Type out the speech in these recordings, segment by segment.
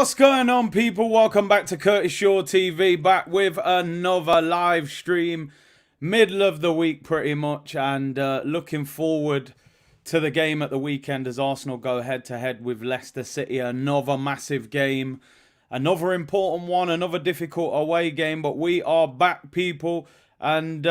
What's going on, people? Welcome back to Curtis Shaw TV, back with another live stream, middle of the week pretty much, and looking forward to the game at the weekend as Arsenal go head-to-head with Leicester City. Another massive game, another important one, another difficult away game, but we are back, people, and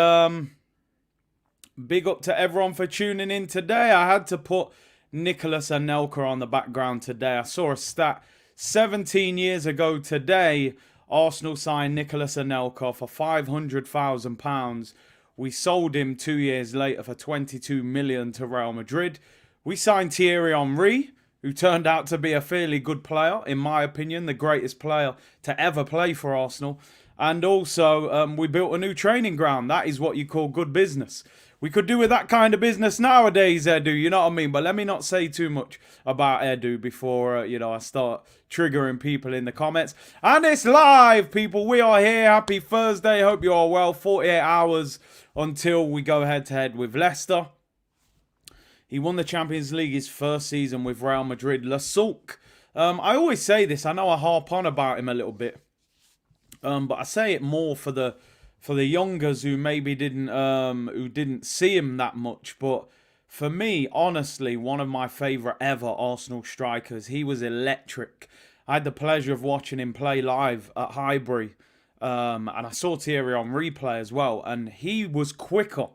big up to everyone for tuning in today. I had to put Nicolas Anelka on the background today. I saw a stat. 17 years ago today, Arsenal signed Nicolas Anelka for £500,000. We sold him 2 years later for 22 million to Real Madrid. We signed Thierry Henry, who turned out to be a fairly good player, in my opinion, the greatest player to ever play for Arsenal. And also, we built a new training ground. That is what you call good business. We could do with that kind of business nowadays, Edu, you know what I mean? But let me not say too much about Edu before, I start triggering people in the comments. And it's live, people. We are here. Happy Thursday. Hope you are well. 48 hours until we go head-to-head with Leicester. He won the Champions League his first season with Real Madrid. Le Souk. I always say this. I know I harp on about him a little bit. But I say it more for the youngers who maybe didn't see him that much. But for me, honestly, one of my favourite ever Arsenal strikers. He was electric. I had the pleasure of watching him play live at Highbury. And I saw Thierry Henry play as well. And he was quicker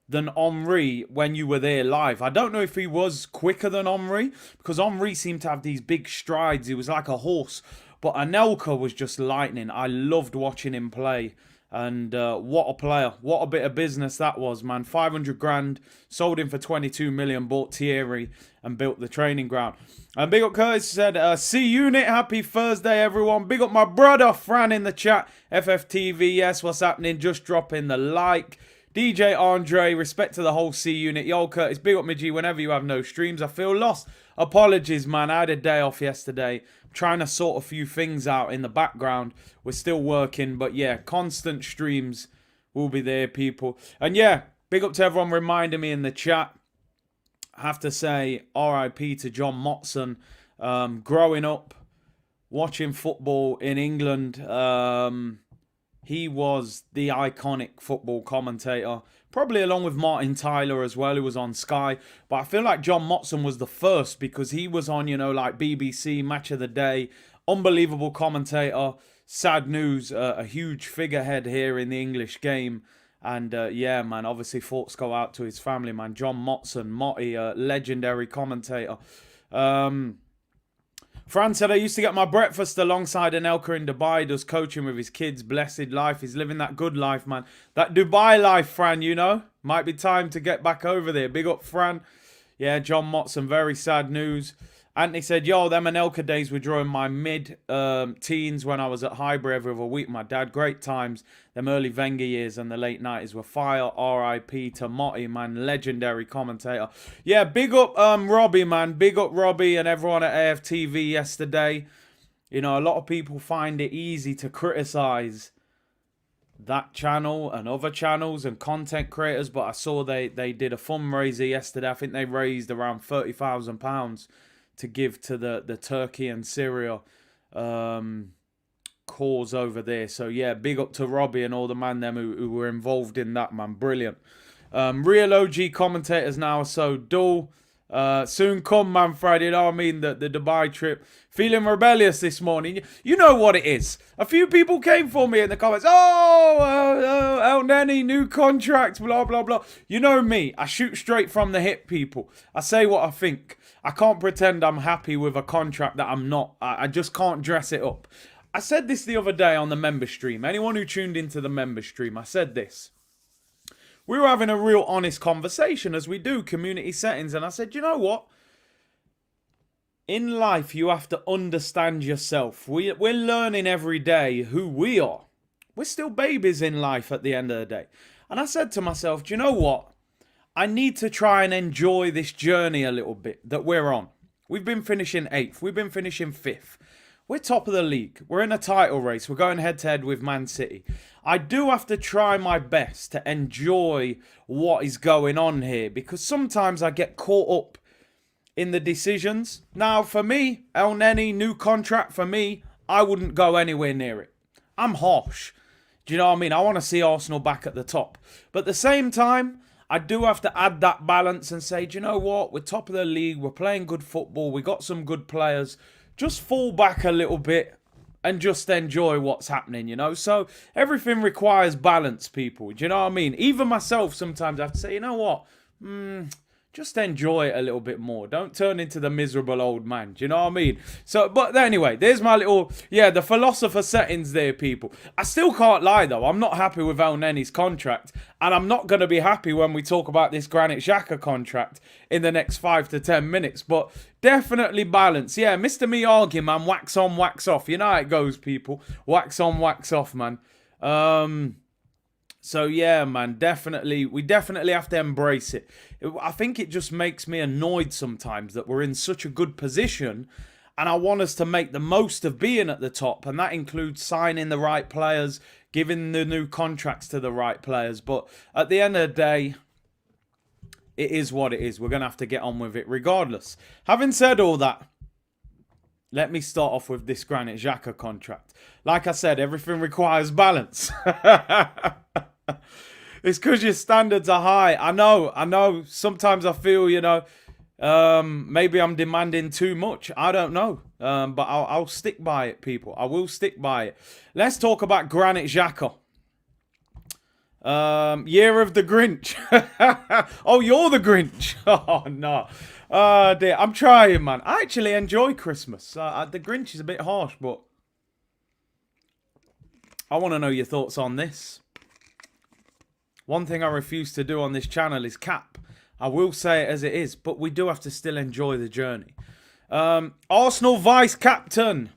than Henry when you were there live. I don't know if he was quicker than Henry, because Henry seemed to have these big strides. He was like a horse. But Anelka was just lightning. I loved watching him play. And what a player. What a bit of business that was, man. 500 grand, sold him for 22 million, bought Thierry and built the training ground. And big up Curtis said, C Unit, happy Thursday, everyone. Big up my brother, Fran, in the chat. FFTV, yes, what's happening? Just dropping the like. DJ Andre, respect to the whole C Unit. Yo, Curtis, big up me G, whenever you have no streams. I feel lost. Apologies, man. I had a day off yesterday. Trying to sort a few things out in the background. We're still working, but yeah, constant streams will be there, people. And yeah, big up to everyone reminding me in the chat. I have to say RIP to John Motson. Growing up, watching football in England, he was the iconic football commentator. Probably along with Martin Tyler as well, who was on Sky. But I feel like John Motson was the first because he was on, like BBC, Match of the Day. Unbelievable commentator. Sad news, a huge figurehead here in the English game. And yeah, man, obviously thoughts go out to his family, man. John Motson, Motty, legendary commentator. Fran said, I used to get my breakfast alongside Anelka in Dubai, does coaching with his kids. Blessed life. He's living that good life, man. That Dubai life, Fran, Might be time to get back over there. Big up, Fran. Yeah, John Motson, very sad news. Anthony said, yo, them Anelka days were during my mid-teens when I was at Highbury every other week. My dad, great times. Them early Wenger years and the late 90s were fire. R.I.P. to Motty, man. Legendary commentator. Yeah, big up Robbie, man. Big up Robbie and everyone at AFTV yesterday. A lot of people find it easy to criticise that channel and other channels and content creators. But I saw they did a fundraiser yesterday. I think they raised around £30,000 to give to the Turkey and Syria cause over there. So yeah, big up to Robbie and all the man them who were involved in that, man. Brilliant. Real OG commentators now are so dull. Soon come, man, Friday. You know what I mean? The Dubai trip. Feeling rebellious this morning. You know what it is. A few people came for me in the comments. El Neni, new contract, blah, blah, blah. You know me. I shoot straight from the hip, people. I say what I think. I can't pretend I'm happy with a contract that I'm not. I just can't dress it up. I said this the other day on the member stream. Anyone who tuned into the member stream, I said this. We were having a real honest conversation as we do, community settings. And I said, you know what? In life, you have to understand yourself. We're learning every day who we are. We're still babies in life at the end of the day. And I said to myself, do you know what? I need to try and enjoy this journey a little bit that we're on. We've been finishing 8th. We've been finishing 5th. We're top of the league. We're in a title race. We're going head-to-head with Man City. I do have to try my best to enjoy what is going on here because sometimes I get caught up in the decisions. Now, for me, El Neni, new contract for me, I wouldn't go anywhere near it. I'm harsh. Do you know what I mean? I want to see Arsenal back at the top. But at the same time, I do have to add that balance and say, do you know what? We're top of the league. We're playing good football. We got some good players. Just fall back a little bit and just enjoy what's happening, you know? So everything requires balance, people. Do you know what I mean? Even myself, sometimes I have to say, you know what? Just enjoy it a little bit more. Don't turn into the miserable old man. Do you know what I mean? So, but anyway, there's my little, the philosopher settings there, people. I still can't lie, though. I'm not happy with El Neni's contract. And I'm not going to be happy when we talk about this Granit Xhaka contract in the next 5 to 10 minutes. But definitely balance. Yeah, Mr. Miyagi, man. Wax on, wax off. You know how it goes, people. Wax on, wax off, man. So yeah, man, we definitely have to embrace it. I think it just makes me annoyed sometimes that we're in such a good position and I want us to make the most of being at the top, and that includes signing the right players, giving the new contracts to the right players. But at the end of the day, it is what it is. We're going to have to get on with it regardless. Having said all that, let me start off with this Granit Xhaka contract. Like I said, everything requires balance. It's because your standards are high. I know. Sometimes I feel, maybe I'm demanding too much. I don't know. But I'll stick by it, people. I will stick by it. Let's talk about Granit Xhaka. Year of the Grinch. Oh, you're the Grinch. Oh, no. Dear. I'm trying, man. I actually enjoy Christmas. The Grinch is a bit harsh, but I want to know your thoughts on this. One thing I refuse to do on this channel is cap. I will say it as it is, but we do have to still enjoy the journey. Arsenal vice-captain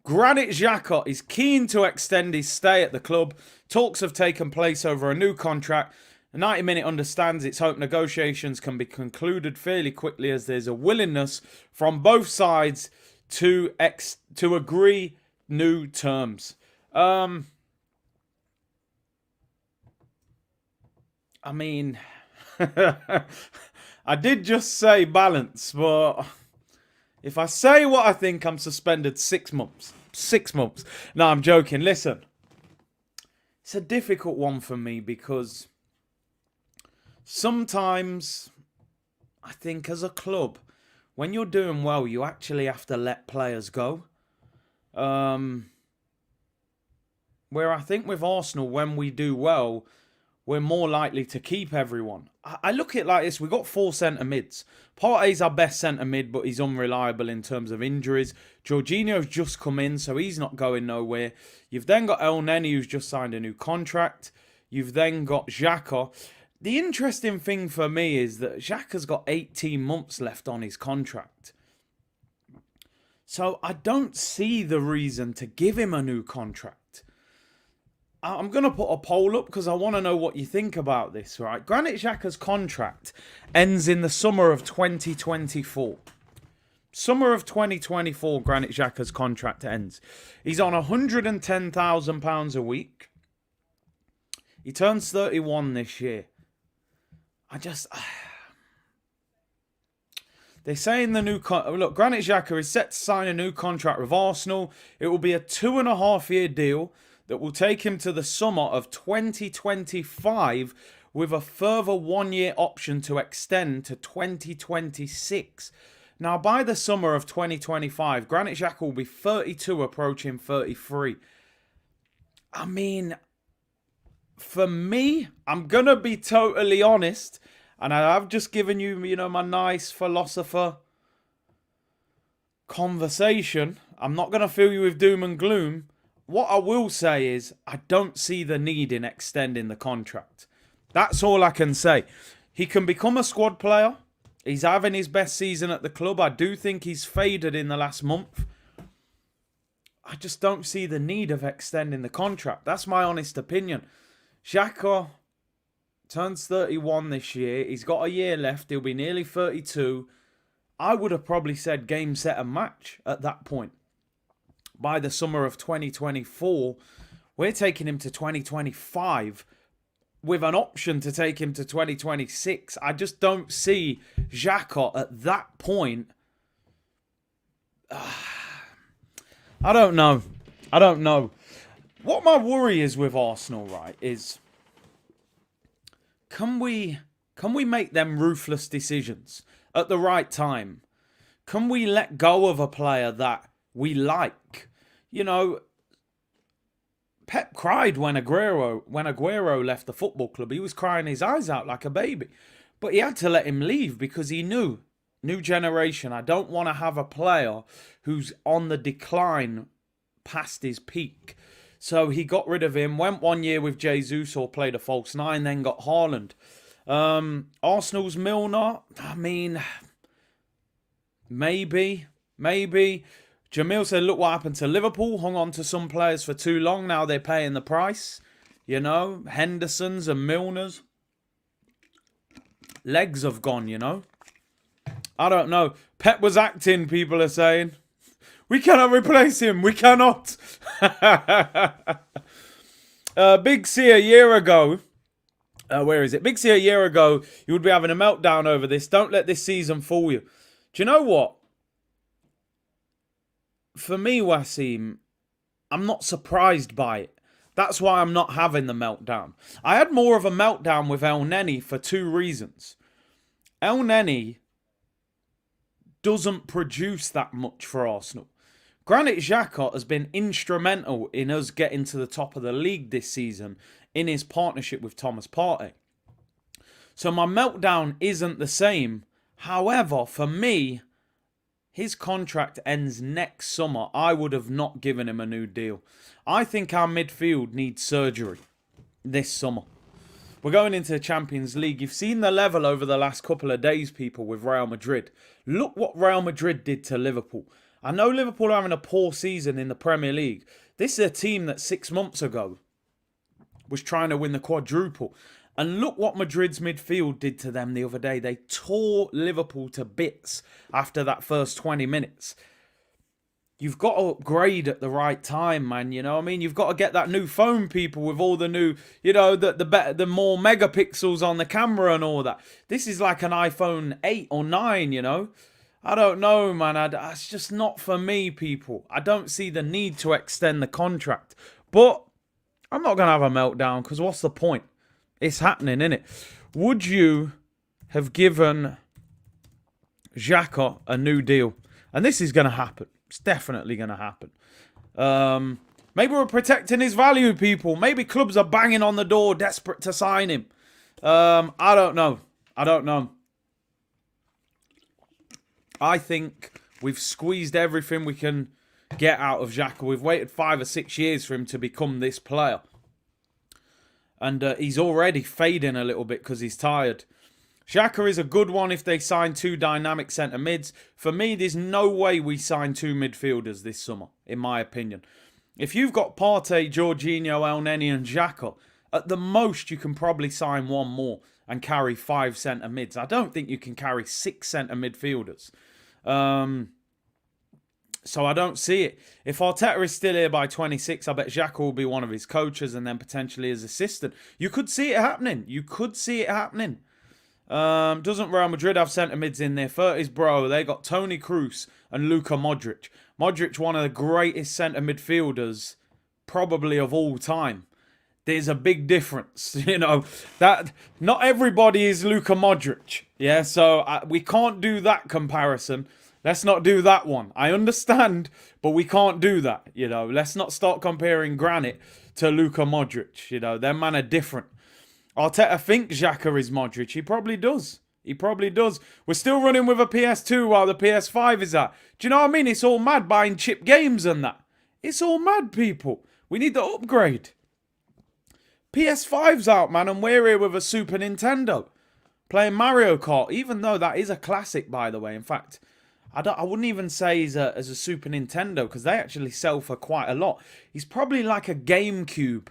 Granit Xhaka is keen to extend his stay at the club. Talks have taken place over a new contract. 90 Minute understands its hope negotiations can be concluded fairly quickly as there's a willingness from both sides to agree new terms. I mean, I did just say balance, but if I say what I think, I'm suspended 6 months. 6 months. No, I'm joking. Listen, it's a difficult one for me because sometimes I think as a club, when you're doing well, you actually have to let players go. Where I think with Arsenal, when we do well, we're more likely to keep everyone. I look at it like this. We've got 4 centre mids. Partey's our best centre mid, but he's unreliable in terms of injuries. Jorginho's just come in, so he's not going nowhere. You've then got El Neni, who's just signed a new contract. You've then got Xhaka. The interesting thing for me is that Xhaka's got 18 months left on his contract. So I don't see the reason to give him a new contract. I'm going to put a poll up because I want to know what you think about this, right? Granit Xhaka's contract ends in the summer of 2024. Summer of 2024, Granit Xhaka's contract ends. He's on £110,000 a week. He turns 31 this year. They're saying the new... Look, Granit Xhaka is set to sign a new contract with Arsenal. It will be a 2.5-year deal that will take him to the summer of 2025 with a further 1-year option to extend to 2026. Now, by the summer of 2025, Granit Xhaka will be 32, approaching 33. I mean, for me, I'm going to be totally honest, and I've just given you, my nice philosopher conversation. I'm not going to fill you with doom and gloom. What I will say is I don't see the need in extending the contract. That's all I can say. He can become a squad player. He's having his best season at the club. I do think he's faded in the last month. I just don't see the need of extending the contract. That's my honest opinion. Xhaka turns 31 this year. He's got a year left. He'll be nearly 32. I would have probably said game, set and match at that point. By the summer of 2024, we're taking him to 2025. with an option to take him to 2026. I just don't see Xhaka at that point. I don't know. What my worry is with Arsenal, right, is can we make them ruthless decisions at the right time? Can we let go of a player that we like? You know, Pep cried when Aguero left the football club. He was crying his eyes out like a baby. But he had to let him leave because he knew, new generation, I don't want to have a player who's on the decline past his peak. So he got rid of him, went 1 year with Jesus or played a false nine, then got Haaland. Arsenal's Milner, I mean, maybe. Jamil said, look what happened to Liverpool. Hung on to some players for too long. Now they're paying the price. You know, Henderson's and Milner's. Legs have gone, you know. I don't know. Pep was acting, people are saying. We cannot replace him. We cannot. Big C a year ago. Where is it? Big C a year ago, you would be having a meltdown over this. Don't let this season fool you. Do you know what? For me, Wasim, I'm not surprised by it. That's why I'm not having the meltdown. I had more of a meltdown with El Neni for two reasons. El Neni doesn't produce that much for Arsenal. Granit Xhaka has been instrumental in us getting to the top of the league this season in his partnership with Thomas Partey. So my meltdown isn't the same. However, for me, his contract ends next summer. I would have not given him a new deal. I think our midfield needs surgery this summer. We're going into the Champions League. You've seen the level over the last couple of days, people, with Real Madrid. Look what Real Madrid did to Liverpool. I know Liverpool are having a poor season in the Premier League. This is a team that 6 months ago was trying to win the quadruple. And look what Madrid's midfield did to them the other day. They tore Liverpool to bits after that first 20 minutes. You've got to upgrade at the right time, man. You know what I mean? You've got to get that new phone, people, with all the new, you know, the more megapixels on the camera and all that. This is like an iPhone 8 or 9, you know? I don't know, man. It's just not for me, people. I don't see the need to extend the contract. But I'm not going to have a meltdown because what's the point? It's happening, innit? Would you have given Xhaka a new deal? And this is going to happen. It's definitely going to happen. Maybe we're protecting his value, people. Maybe clubs are banging on the door, desperate to sign him. I don't know. I think we've squeezed everything we can get out of Xhaka. We've waited 5 or 6 years for him to become this player. And he's already fading a little bit because he's tired. Xhaka is a good one if they sign 2 dynamic centre mids. For me, there's no way we sign 2 midfielders this summer, in my opinion. If you've got Partey, Jorginho, El Neni and Xhaka, at the most you can probably sign 1 more and carry 5 centre mids. I don't think you can carry 6 centre midfielders. So I don't see it. If Arteta is still here by 26, I bet Xhaka will be one of his coaches and then potentially his assistant. You could see it happening. Doesn't Real Madrid have centre mids in their 30s? Bro, they got Toni Kroos and Luka Modric. Modric, one of the greatest centre midfielders probably of all time. There's a big difference, you know, that not everybody is Luka Modric. Yeah, so we can't do that comparison. Let's not do that one. I understand, but we can't do that, you know. Let's not start comparing Granit to Luka Modric, you know. Them man are different. Arteta thinks Xhaka is Modric. He probably does. We're still running with a PS2 while the PS5 is out. Do you know what I mean? It's all mad buying chip games and that. It's all mad, people. We need the upgrade. PS5's out, man, and we're here with a Super Nintendo. Playing Mario Kart, even though that is a classic, by the way. In fact, I wouldn't even say he's as a Super Nintendo because they actually sell for quite a lot. He's probably like a GameCube.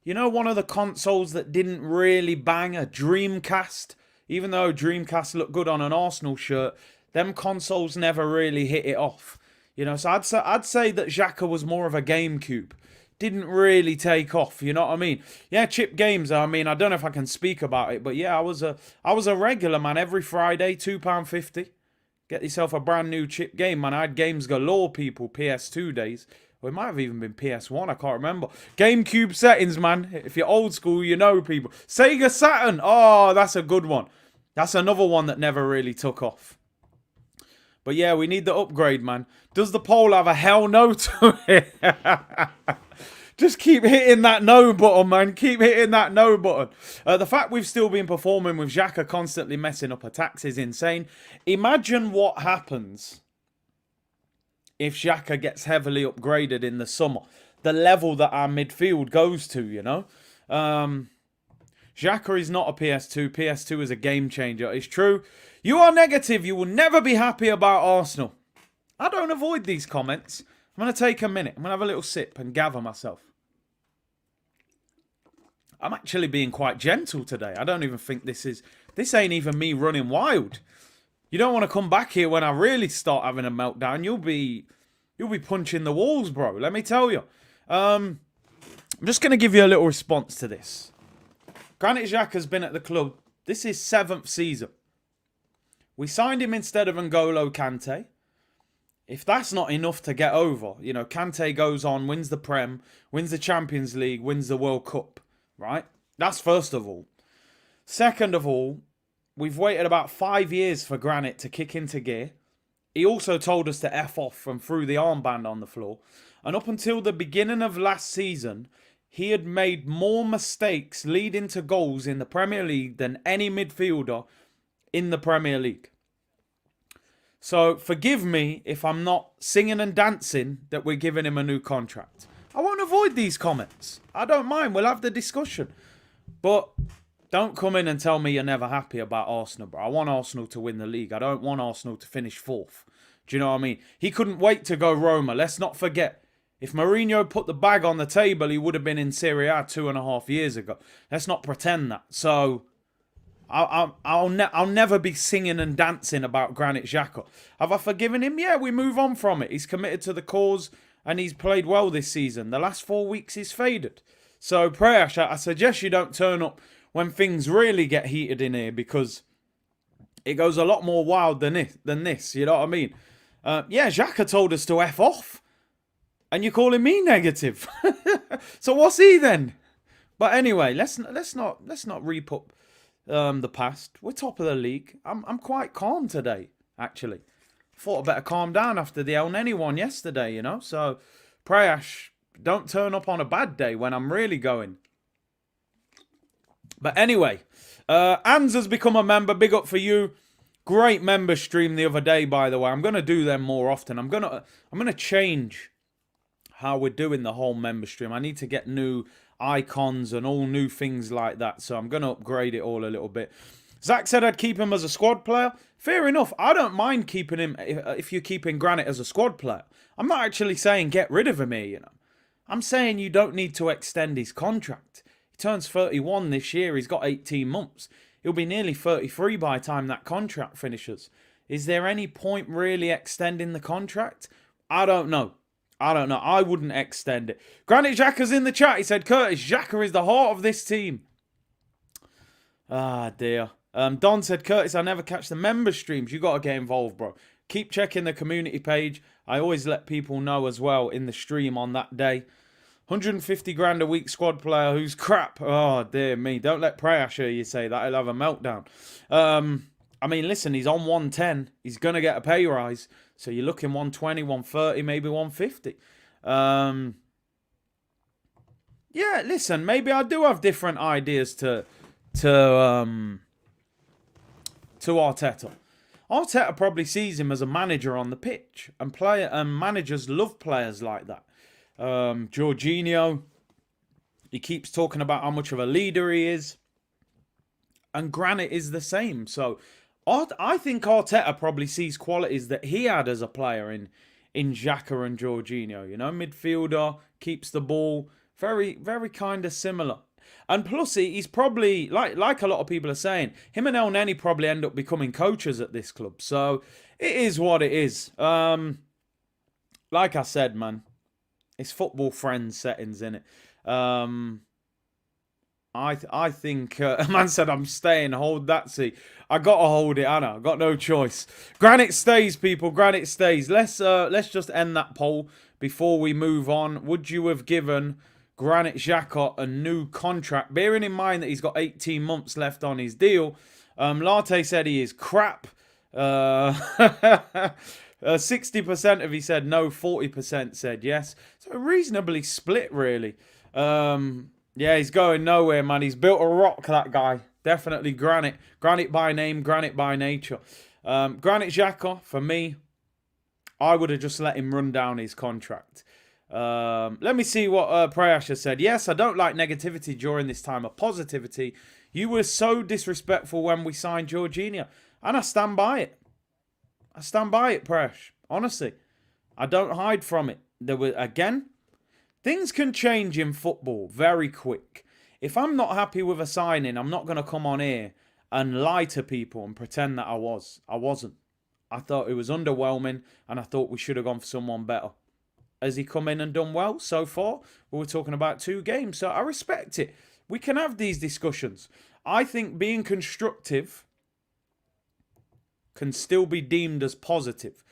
You know, one of the consoles that didn't really bang, a Dreamcast. Even though Dreamcast looked good on an Arsenal shirt, them consoles never really hit it off. You know, so I'd say that Xhaka was more of a GameCube. didn't really take off. You know what I mean? Yeah, chip games. I mean, I don't know if I can speak about it, but yeah, I was a regular, man. Every Friday, £2.50. Get yourself a brand new chip game, man. I had games galore, people. PS2 days. Or it might have even been PS1. I can't remember. GameCube settings, man. If you're old school, you know, people. Sega Saturn. Oh, that's a good one. That's another one that never really took off. But yeah, we need the upgrade, man. Does the poll have a hell no to it? Just keep hitting that no button, man. Keep hitting that no button. The fact we've still been performing with Xhaka constantly messing up attacks is insane. Imagine what happens if Xhaka gets heavily upgraded in the summer. The level that our midfield goes to, you know. Xhaka is not a PS2. PS2 is a game changer. It's true. You are negative. You will never be happy about Arsenal. I don't avoid these comments. I'm going to take a minute. I'm going to have a little sip and gather myself. I'm actually being quite gentle today. I don't even think this ain't even me running wild. You don't want to come back here when I really start having a meltdown. You'll be punching the walls, bro. Let me tell you. I'm just going to give you a little response to this. Granit Xhaka's been at the club. This is 7th season. We signed him instead of N'Golo Kante. If that's not enough to get over, you know, Kante goes on, wins the Prem, wins the Champions League, wins the World Cup, right? That's first of all. Second of all, we've waited about 5 years for Granit to kick into gear. He also told us to F off and threw the armband on the floor. And up until the beginning of last season, he had made more mistakes leading to goals in the Premier League than any midfielder in the Premier League. So forgive me if I'm not singing and dancing that we're giving him a new contract. I won't avoid these comments. I don't mind. We'll have the discussion. But don't come in and tell me you're never happy about Arsenal, bro. I want Arsenal to win the league. I don't want Arsenal to finish 4th. Do you know what I mean? He couldn't wait to go Roma. Let's not forget. If Mourinho put the bag on the table, he would have been in Serie A 2.5 years ago. Let's not pretend that. So I'll never be singing and dancing about Granit Xhaka. Have I forgiven him? Yeah, we move on from it. He's committed to the cause and he's played well this season. The last 4 weeks he's faded. So, Prayash, I suggest you don't turn up when things really get heated in here because it goes a lot more wild than this. You know what I mean? Yeah, Xhaka told us to F off. And you're calling me negative. So what's he then? But anyway, let's not re-put the past. We're top of the league. I'm quite calm today, actually. Thought I'd better calm down after the El Neni one yesterday, you know. So, Prayash, don't turn up on a bad day when I'm really going. But anyway, Ans has become a member. Big up for you. Great member stream the other day, by the way. I'm gonna do them more often. I'm gonna change how we're doing the whole member stream. I need to get new icons and all new things like that. So I'm going to upgrade it all a little bit. Zach said I'd keep him as a squad player. Fair enough. I don't mind keeping him if you're keeping Granit as a squad player. I'm not actually saying get rid of him here, you know. I'm saying you don't need to extend his contract. He turns 31 this year. He's got 18 months. He'll be nearly 33 by the time that contract finishes. Is there any point really extending the contract? I don't know. I wouldn't extend it. Granit Xhaka's in the chat. He said, Curtis, Xhaka is the heart of this team. Ah, dear. Don said, Curtis, I never catch the member streams. You got to get involved, bro. Keep checking the community page. I always let people know as well in the stream on that day. 150 grand a week squad player who's crap. Oh, dear me. Don't let Prayash hear you say that. He'll have a meltdown. I mean, listen, he's on 110. He's going to get a pay rise. So you're looking 120, 130, maybe 150. Yeah, listen, maybe I do have different ideas to Arteta. Arteta probably sees him as a manager on the pitch. And managers love players like that. Jorginho, he keeps talking about how much of a leader he is. And Granit is the same. So I think Arteta probably sees qualities that he had as a player in Xhaka and Jorginho. You know, midfielder, keeps the ball. Very, very kind of similar. And plus, he's probably, like a lot of people are saying, him and El Neni probably end up becoming coaches at this club. So, it is what it is. Like I said, man, It's football friends settings, innit? I think a man said I'm staying. Hold that seat. I gotta hold it, Anna. I got no choice. Granit stays, people. Granit stays. Let's just end that poll before we move on. Would you have given Granit Xhaka a new contract, bearing in mind that he's got 18 months left on his deal? Latte said he is crap. 60% of he said no, 40% said yes. So reasonably split, really. Yeah, he's going nowhere, man. He's built a rock, that guy. Definitely granite. Granite by name, granite by nature. Granit Xhaka, for me, I would have just let him run down his contract. Let me see what Prayasha said. Yes, I don't like negativity during this time of positivity. You were so disrespectful when we signed Jorginho. And I stand by it. I stand by it, Prash. Honestly. I don't hide from it. There were, again, things can change in football very quick. If I'm not happy with a signing, I'm not going to come on here and lie to people and pretend that I was. I wasn't. I thought it was underwhelming and I thought we should have gone for someone better. Has he come in and done well so far? Well, we're talking about 2 games, so I respect it. We can have these discussions. I think being constructive can still be deemed as positive.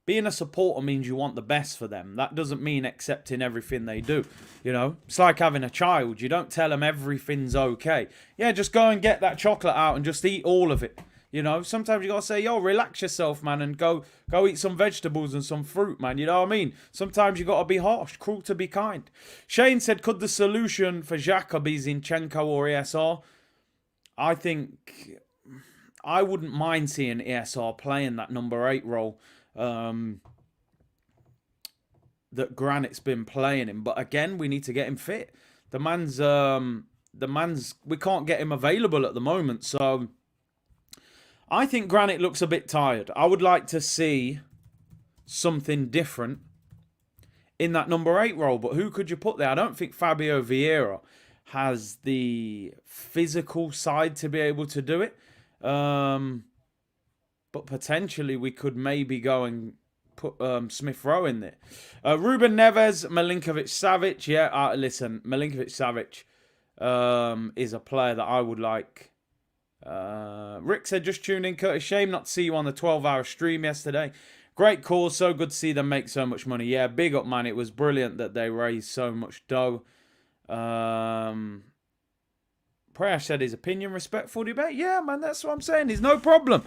Being a supporter means you want the best for them. That doesn't mean accepting everything they do. You know, it's like having a child. You don't tell them everything's okay. Yeah, just go and get that chocolate out and just eat all of it. You know, sometimes you got to say, yo, relax yourself, man, and go eat some vegetables and some fruit, man. You know what I mean? Sometimes you got to be harsh, cruel to be kind. Shane said, could the solution for Xhaka be Zinchenko or ESR? I think I wouldn't mind seeing ESR playing that number 8 role that Granit's been playing in. But again, we need to get him fit. The man's we can't get him available at the moment. So I think Granit looks a bit tired. I would like to see something different in that number 8 role. But who could you put there? I don't think Fabio Vieira has the physical side to be able to do it. But potentially we could maybe go and put Smith Rowe in there. Ruben Neves, Milinkovic-Savic. Yeah, listen, Milinkovic-Savic is a player that I would like. Rick said, just tune in, Curtis. Shame not to see you on the 12-hour stream yesterday. Great cause. So good to see them make so much money. Yeah, big up, man. It was brilliant that they raised so much dough. Prayash said his opinion, respectful debate. Yeah, man, that's what I'm saying. There's no problem.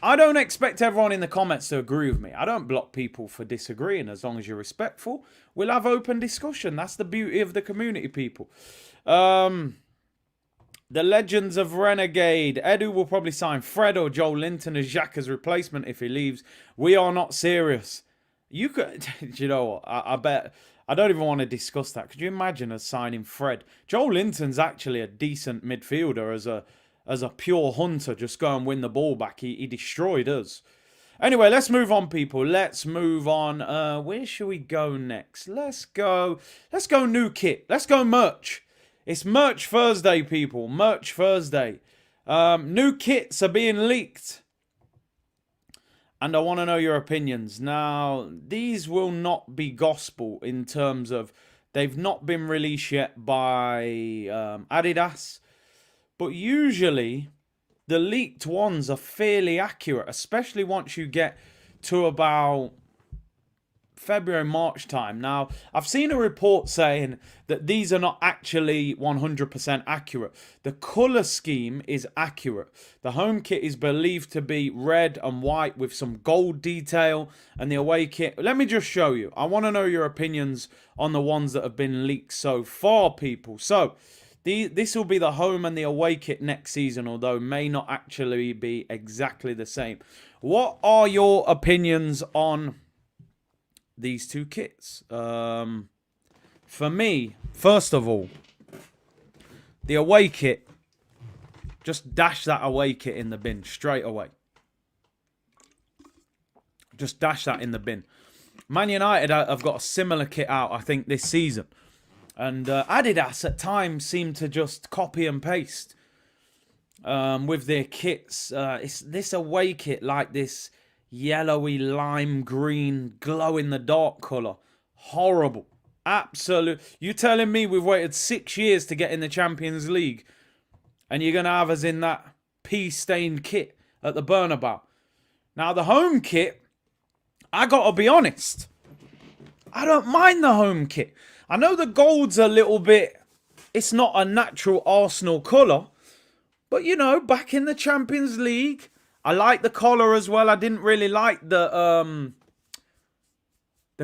I don't expect everyone in the comments to agree with me. I don't block people for disagreeing as long as you're respectful. We'll have open discussion. That's the beauty of the community, people. The Legends of Renegade. Edu will probably sign Fred or Joel Linton as Xhaka's replacement if he leaves. We are not serious. You could, you know what? I bet. I don't even want to discuss that. Could you imagine us signing Fred? Joel Linton's actually a decent midfielder as a pure hunter. Just go and win the ball back. He destroyed us. Anyway, let's move on, people. Let's move on. Where should we go next? Let's go new kit. Let's go merch. It's Merch Thursday, people. Merch Thursday. New kits are being leaked. And I want to know your opinions. Now, these will not be gospel in terms of they've not been released yet by Adidas. But usually, the leaked ones are fairly accurate, especially once you get to about February, March time. Now, I've seen a report saying that these are not actually 100% accurate. The colour scheme is accurate. The home kit is believed to be red and white with some gold detail. And the away kit, let me just show you. I want to know your opinions on the ones that have been leaked so far, people. So, this will be the home and the away kit next season, although may not actually be exactly the same. What are your opinions on these two kits? For me, first of all, the away kit, just dash that away kit in the bin straight away. Just dash that in the bin. Man United have got a similar kit out, I think, this season. And Adidas at times seem to just copy and paste with their kits. It's this away kit like this yellowy lime green glow in the dark colour. Horrible. Absolute. You telling me we've waited 6 years to get in the Champions League, and you're gonna have us in that pea-stained kit at the Bernabeu? Now the home kit, I gotta be honest, I don't mind the home kit. I know the gold's a little bit. It's not a natural Arsenal colour, but you know, back in the Champions League, I like the collar as well. I didn't really like the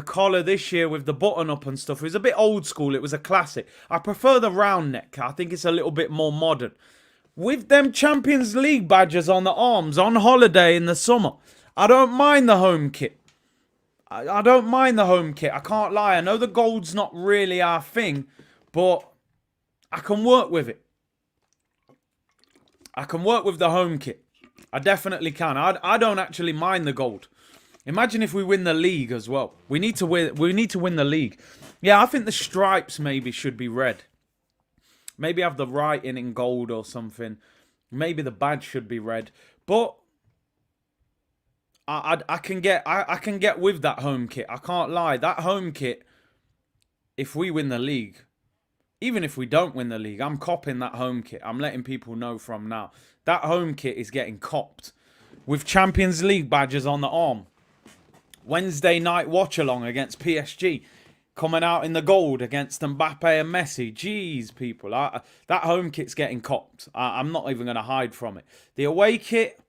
collar this year with the button up and stuff. It was a bit old school. It was a classic. I prefer the round neck. I think it's a little bit more modern. With them Champions League badges on the arms on holiday in the summer, I don't mind the home kit. I don't mind the home kit. I can't lie. I know the gold's not really our thing, but I can work with it. I can work with the home kit. I definitely can. I don't actually mind the gold. Imagine if we win the league as well. We need to win. We need to win the league. Yeah, I think the stripes maybe should be red. Maybe have the writing in gold or something. Maybe the badge should be red. But I can get with that home kit. I can't lie. That home kit, if we win the league, even if we don't win the league, I'm copping that home kit. I'm letting people know from now. That home kit is getting copped with Champions League badges on the arm. Wednesday night watch along against PSG, coming out in the gold against Mbappe and Messi. Jeez, people, that home kit's getting copped. I'm not even going to hide from it. The away kit,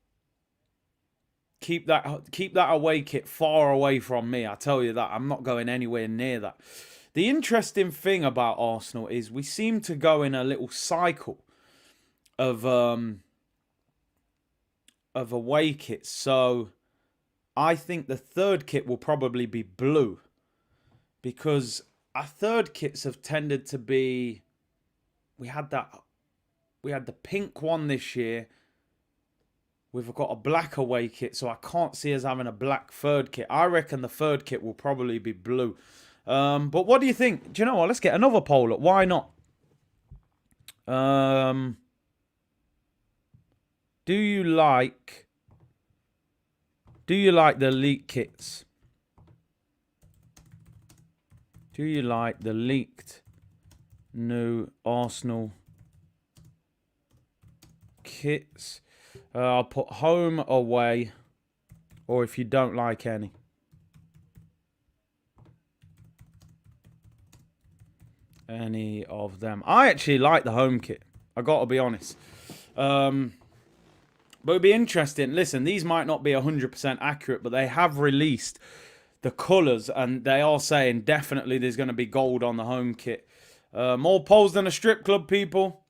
keep that away kit far away from me. I tell you that. I'm not going anywhere near that. The interesting thing about Arsenal is we seem to go in a little cycle of away kits. So I think the third kit will probably be blue, because our third kits have tended to be. We had the pink one this year. We've got a black away kit, so I can't see us having a black third kit. I reckon the third kit will probably be blue. But what do you think? Do you know what? Let's get another poll up. Why not? Do you like the leaked kits? Do you like the leaked new Arsenal kits? I'll put home, away, or if you don't like any. Any of them. I actually like the home kit. I got to be honest. But it'd be interesting. Listen, these might not be 100% accurate, but they have released the colours, and they are saying definitely there's going to be gold on the home kit. More polls than a strip club, people.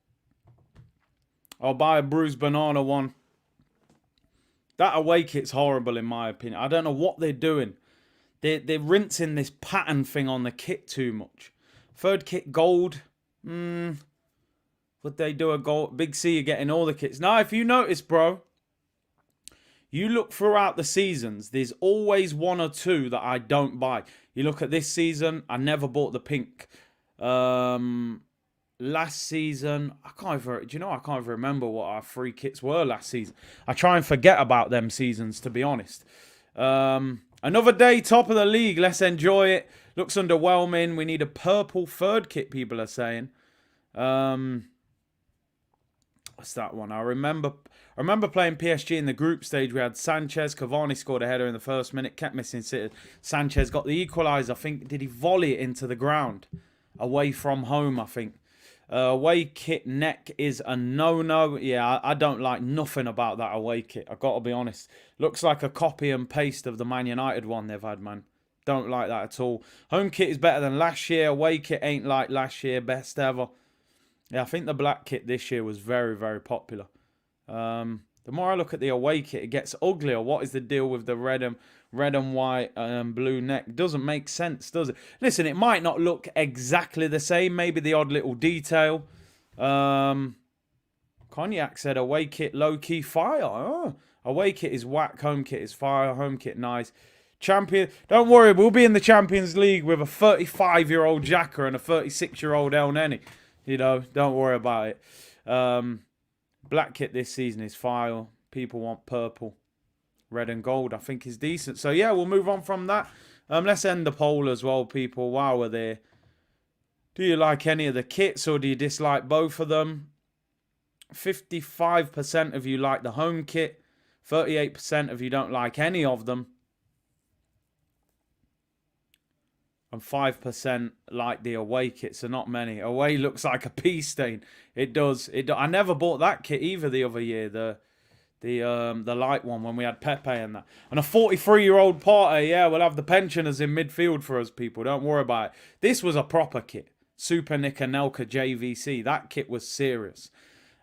I'll buy a bruised banana one. That away kit's horrible in my opinion. I don't know what they're doing. They're rinsing this pattern thing on the kit too much. Third kit gold. Would they do a gold? Big C, you're getting all the kits. Now, if you notice, bro, you look throughout the seasons, there's always one or two that I don't buy. You look at this season, I never bought the pink. Last season, I can't even remember what our free kits were last season. I try and forget about them seasons, to be honest. Another day, top of the league. Let's enjoy it. Looks underwhelming. We need a purple third kit, people are saying. What's that one? I remember playing PSG in the group stage. We had Sanchez. Cavani scored a header in the first minute. Kept missing City. Sanchez got the equaliser. I think, did he volley it into the ground? Away from home, I think. Away kit neck is a no-no. Yeah, I don't like nothing about that away kit. I've got to be honest. Looks like a copy and paste of the Man United one they've had, man. Don't like that at all. Home kit is better than last year. Away kit ain't like last year. Best ever. Yeah, I think the black kit this year was very, very popular. The more I look at the away kit, it gets uglier. What is the deal with the red and white blue neck? Doesn't make sense, does it? Listen, it might not look exactly the same. Maybe the odd little detail. Cognac said away kit low-key fire. Oh, away kit is whack. Home kit is fire. Home kit nice. Champion. Don't worry, we'll be in the Champions League with a 35-year-old Xhaka and a 36-year-old El Neni. You know, don't worry about it. Black kit this season is fire. People want purple. Red and gold, I think, is decent. So, yeah, we'll move on from that. Let's end the poll as well, people, while we're there. Do you like any of the kits or do you dislike both of them? 55% of you like the home kit. 38% of you don't like any of them. And 5% like the away kit, so not many. Away looks like a pea stain. It does. I never bought that kit either the other year. The light one when we had Pepe and that. And a 43-year-old Partey. Yeah, we'll have the pensioners in midfield for us people. Don't worry about it. This was a proper kit. Super Nick Anelka JVC. That kit was serious.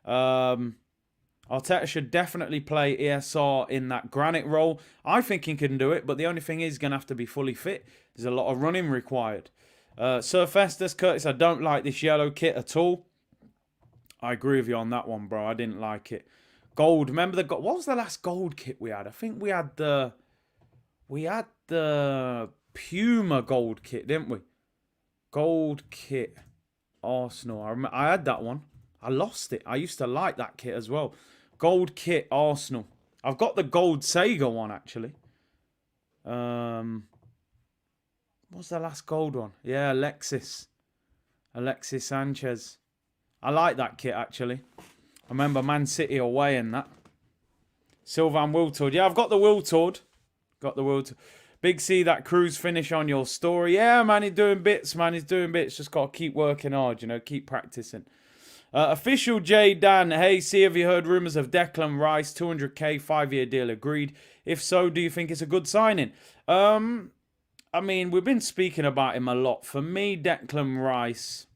Arteta should definitely play ESR in that Granit role. I think he can do it, but the only thing is he's going to have to be fully fit. There's a lot of running required. Sir Festus, Curtis, I don't like this yellow kit at all. I agree with you on that one, bro. I didn't like it. Gold. Remember what was the last gold kit we had? I think we had the Puma gold kit, didn't we? Gold kit. Arsenal. I had that one. I lost it. I used to like that kit as well. Gold kit, Arsenal. I've got the gold Sega one, actually. What's the last gold one? Yeah, Alexis Sanchez. I like that kit, actually. I remember Man City away in that. Sylvan Wiltord. Yeah, I've got the Wiltord. Big C, that cruise finish on your story. Yeah, man, he's doing bits, man. He's doing bits. Just got to keep working hard, you know, keep practicing. Official J Dan, hey, see, have you heard rumours of Declan Rice, 200k, 5-year deal agreed? If so, do you think it's a good signing? I mean, we've been speaking about him a lot. For me, Declan Rice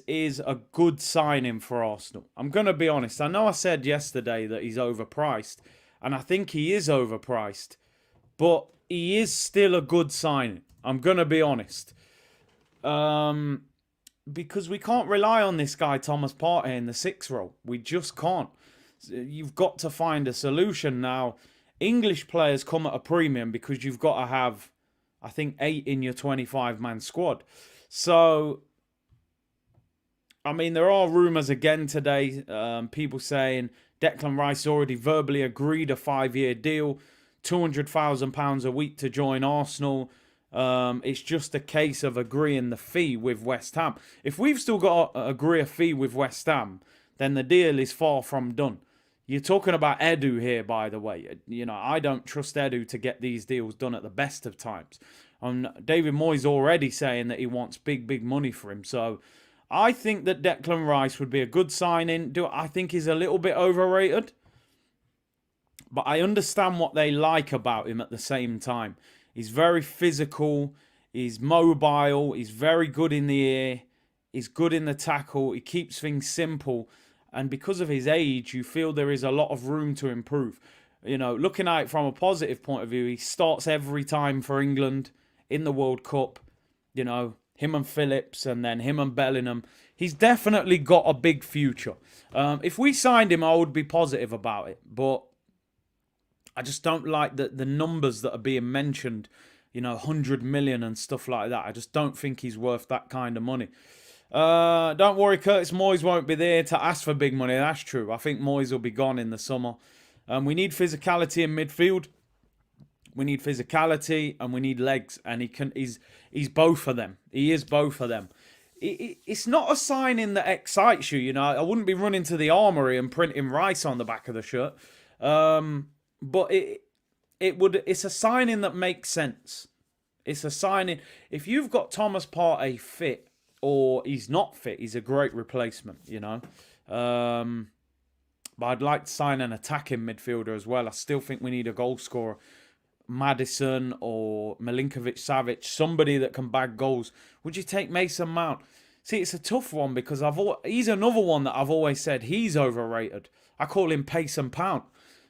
is a good signing for Arsenal. I'm going to be honest. I know I said yesterday that he's overpriced, and I think he is overpriced, but he is still a good signing. I'm going to be honest. Because we can't rely on this guy, Thomas Partey, in the 6 role. We just can't. You've got to find a solution now. English players come at a premium because you've got to have, I think, 8 in your 25-man squad. So, I mean, there are rumours again today. People saying Declan Rice already verbally agreed a 5-year deal, £200,000 a week to join Arsenal. It's just a case of agreeing the fee with West Ham. If we've still got to agree a fee with West Ham, then the deal is far from done. You're talking about Edu here, by the way. You know, I don't trust Edu to get these deals done at the best of times. David Moyes already saying that he wants big money for him. So I think that Declan Rice would be a good signing. I think he's a little bit overrated. But I understand what they like about him at the same time. He's very physical. He's mobile. He's very good in the air. He's good in the tackle. He keeps things simple. And because of his age, you feel there is a lot of room to improve. You know, looking at it from a positive point of view, he starts every time for England in the World Cup. You know, him and Phillips and then him and Bellingham. He's definitely got a big future. If we signed him, I would be positive about it. But I just don't like the numbers that are being mentioned, you know, 100 million and stuff like that. I just don't think he's worth that kind of money. Don't worry, Curtis, Moyes won't be there to ask for big money. That's true. I think Moyes will be gone in the summer. We need physicality in midfield. We need physicality and we need legs. And he's both of them. He is both of them. It's not a signing that excites you, you know. I wouldn't be running to the armoury and printing Rice on the back of the shirt. But it's a signing that makes sense. It's a signing. If you've got Thomas Partey fit or he's not fit, he's a great replacement, you know. But I'd like to sign an attacking midfielder as well. I still think we need a goal scorer. Maddison or Milinkovic-Savic, somebody that can bag goals. Would you take Mason Mount? See, it's a tough one because he's another one that I've always said he's overrated. I call him pace and pound.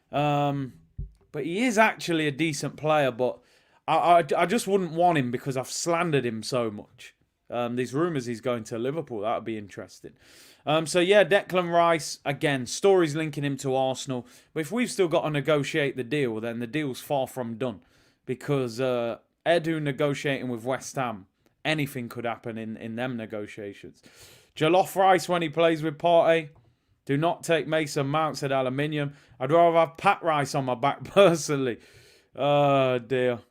But he is actually a decent player, but I just wouldn't want him because I've slandered him so much. These rumours he's going to Liverpool, that would be interesting. So yeah, Declan Rice, again, stories linking him to Arsenal. But if we've still got to negotiate the deal, then the deal's far from done. Because Edu negotiating with West Ham, anything could happen in them negotiations. Jollof Rice when he plays with Partey. Do not take Mason Mount, said Aluminium. I'd rather have Pat Rice on my back personally. Oh, dear.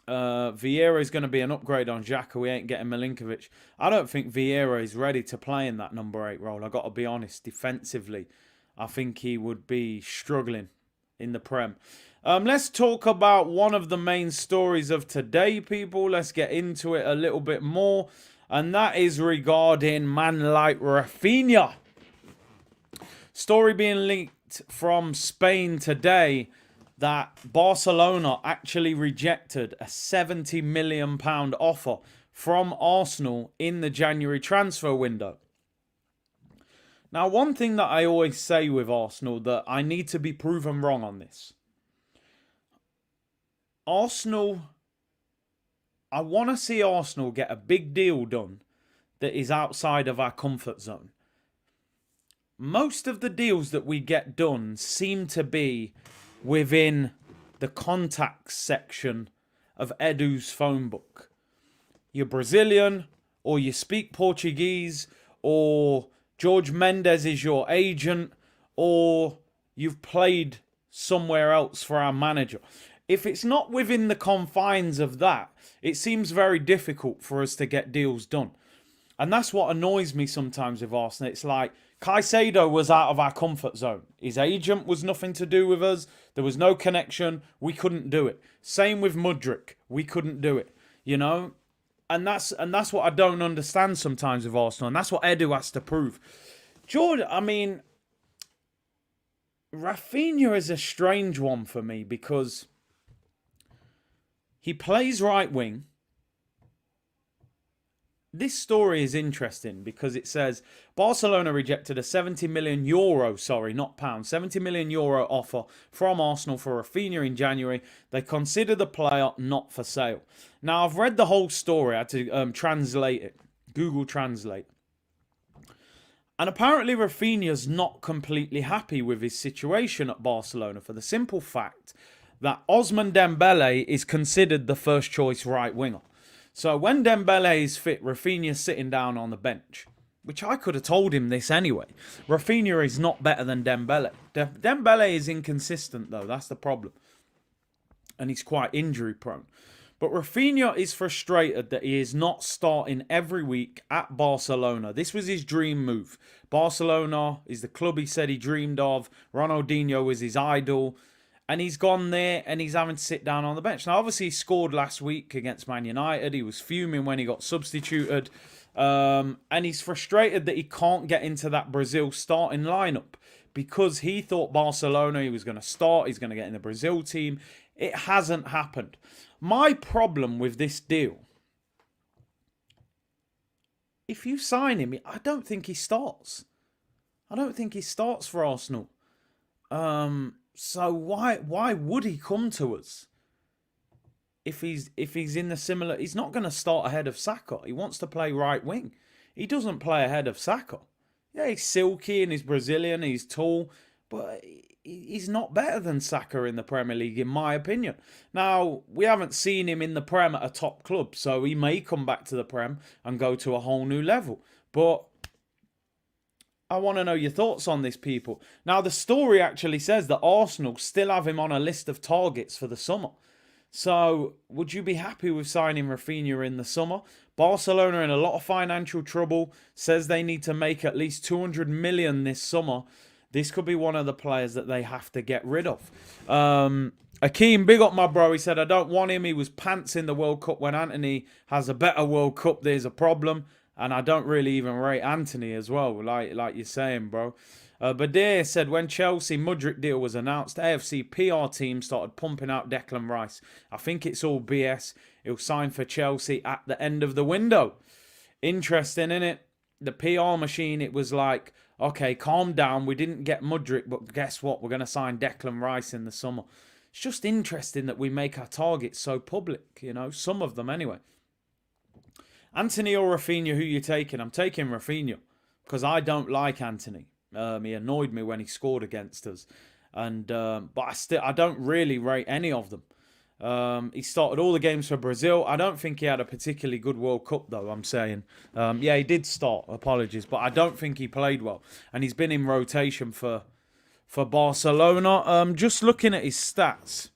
Vieira is going to be an upgrade on Xhaka. We ain't getting Milinkovic. I don't think Vieira is ready to play in that number 8 role. I got to be honest. Defensively, I think he would be struggling in the Prem. Let's talk about one of the main stories of today, people. Let's get into it a little bit more. And that is regarding man like Raphinha. Story being leaked from Spain today that Barcelona actually rejected a £70 million offer from Arsenal in the January transfer window. Now, one thing that I always say with Arsenal, that I need to be proven wrong on this. Arsenal, I want to see Arsenal get a big deal done that is outside of our comfort zone. Most of the deals that we get done seem to be within the contacts section of Edu's phone book. You're Brazilian, or you speak Portuguese, or George Mendes is your agent, or you've played somewhere else for our manager. If it's not within the confines of that, it seems very difficult for us to get deals done. And that's what annoys me sometimes with Arsenal. It's like, Caicedo was out of our comfort zone. His agent was nothing to do with us. There was no connection. We couldn't do it. Same with Mudryk. We couldn't do it. You know? And that's what I don't understand sometimes with Arsenal. And that's what Edu has to prove. Jordan, I mean, Raphinha is a strange one for me because he plays right wing. This story is interesting because it says Barcelona rejected a €70 million, not pounds, €70 million offer from Arsenal for Raphinha in January. They consider the player not for sale. Now, I've read the whole story. I had to translate it, Google Translate. And apparently Raphinha's not completely happy with his situation at Barcelona for the simple fact that Ousmane Dembele is considered the first choice right winger. So when Dembele is fit, Raphinha's sitting down on the bench, which I could have told him this anyway. Raphinha is not better than Dembele. Dembele is inconsistent though, that's the problem. And he's quite injury prone. But Raphinha is frustrated that he is not starting every week at Barcelona. This was his dream move. Barcelona is the club he said he dreamed of. Ronaldinho was his idol. And he's gone there and he's having to sit down on the bench. Now, obviously, he scored last week against Man United. He was fuming when he got substituted. And he's frustrated that he can't get into that Brazil starting lineup because he thought Barcelona, he was going to start. He's going to get in the Brazil team. It hasn't happened. My problem with this deal, if you sign him, I don't think he starts. I don't think he starts for Arsenal. So why would he come to us? If he's in the similar, he's not going to start ahead of Saka. He wants to play right wing. He doesn't play ahead of Saka. Yeah, he's silky and he's Brazilian, he's tall, but he's not better than Saka in the Premier League, in my opinion. Now, we haven't seen him in the Prem at a top club, so he may come back to the Prem and go to a whole new level. But I want to know your thoughts on this, people. Now, the story actually says that Arsenal still have him on a list of targets for the summer. So, would you be happy with signing Raphinha in the summer? Barcelona in a lot of financial trouble, says they need to make at least 200 million this summer. This could be one of the players that they have to get rid of. Akeem, big up my bro. He said, I don't want him. He was pants in the World Cup. When Anthony has a better World Cup, there's a problem. And I don't really even rate Anthony as well, like you're saying, bro. Badir said, when Chelsea Mudryk deal was announced, AFC PR team started pumping out Declan Rice. I think it's all BS. He'll sign for Chelsea at the end of the window. Interesting, innit? The PR machine, it was like, okay, calm down. We didn't get Mudryk, but guess what? We're going to sign Declan Rice in the summer. It's just interesting that we make our targets so public, you know, some of them anyway. Anthony or Raphinha, who you taking? I'm taking Raphinha because I don't like Anthony. He annoyed me when he scored against us, but I don't really rate any of them. He started all the games for Brazil. I don't think he had a particularly good World Cup, though. I'm saying, yeah, he did start. Apologies, but I don't think he played well, and he's been in rotation for Barcelona. Just looking at his stats.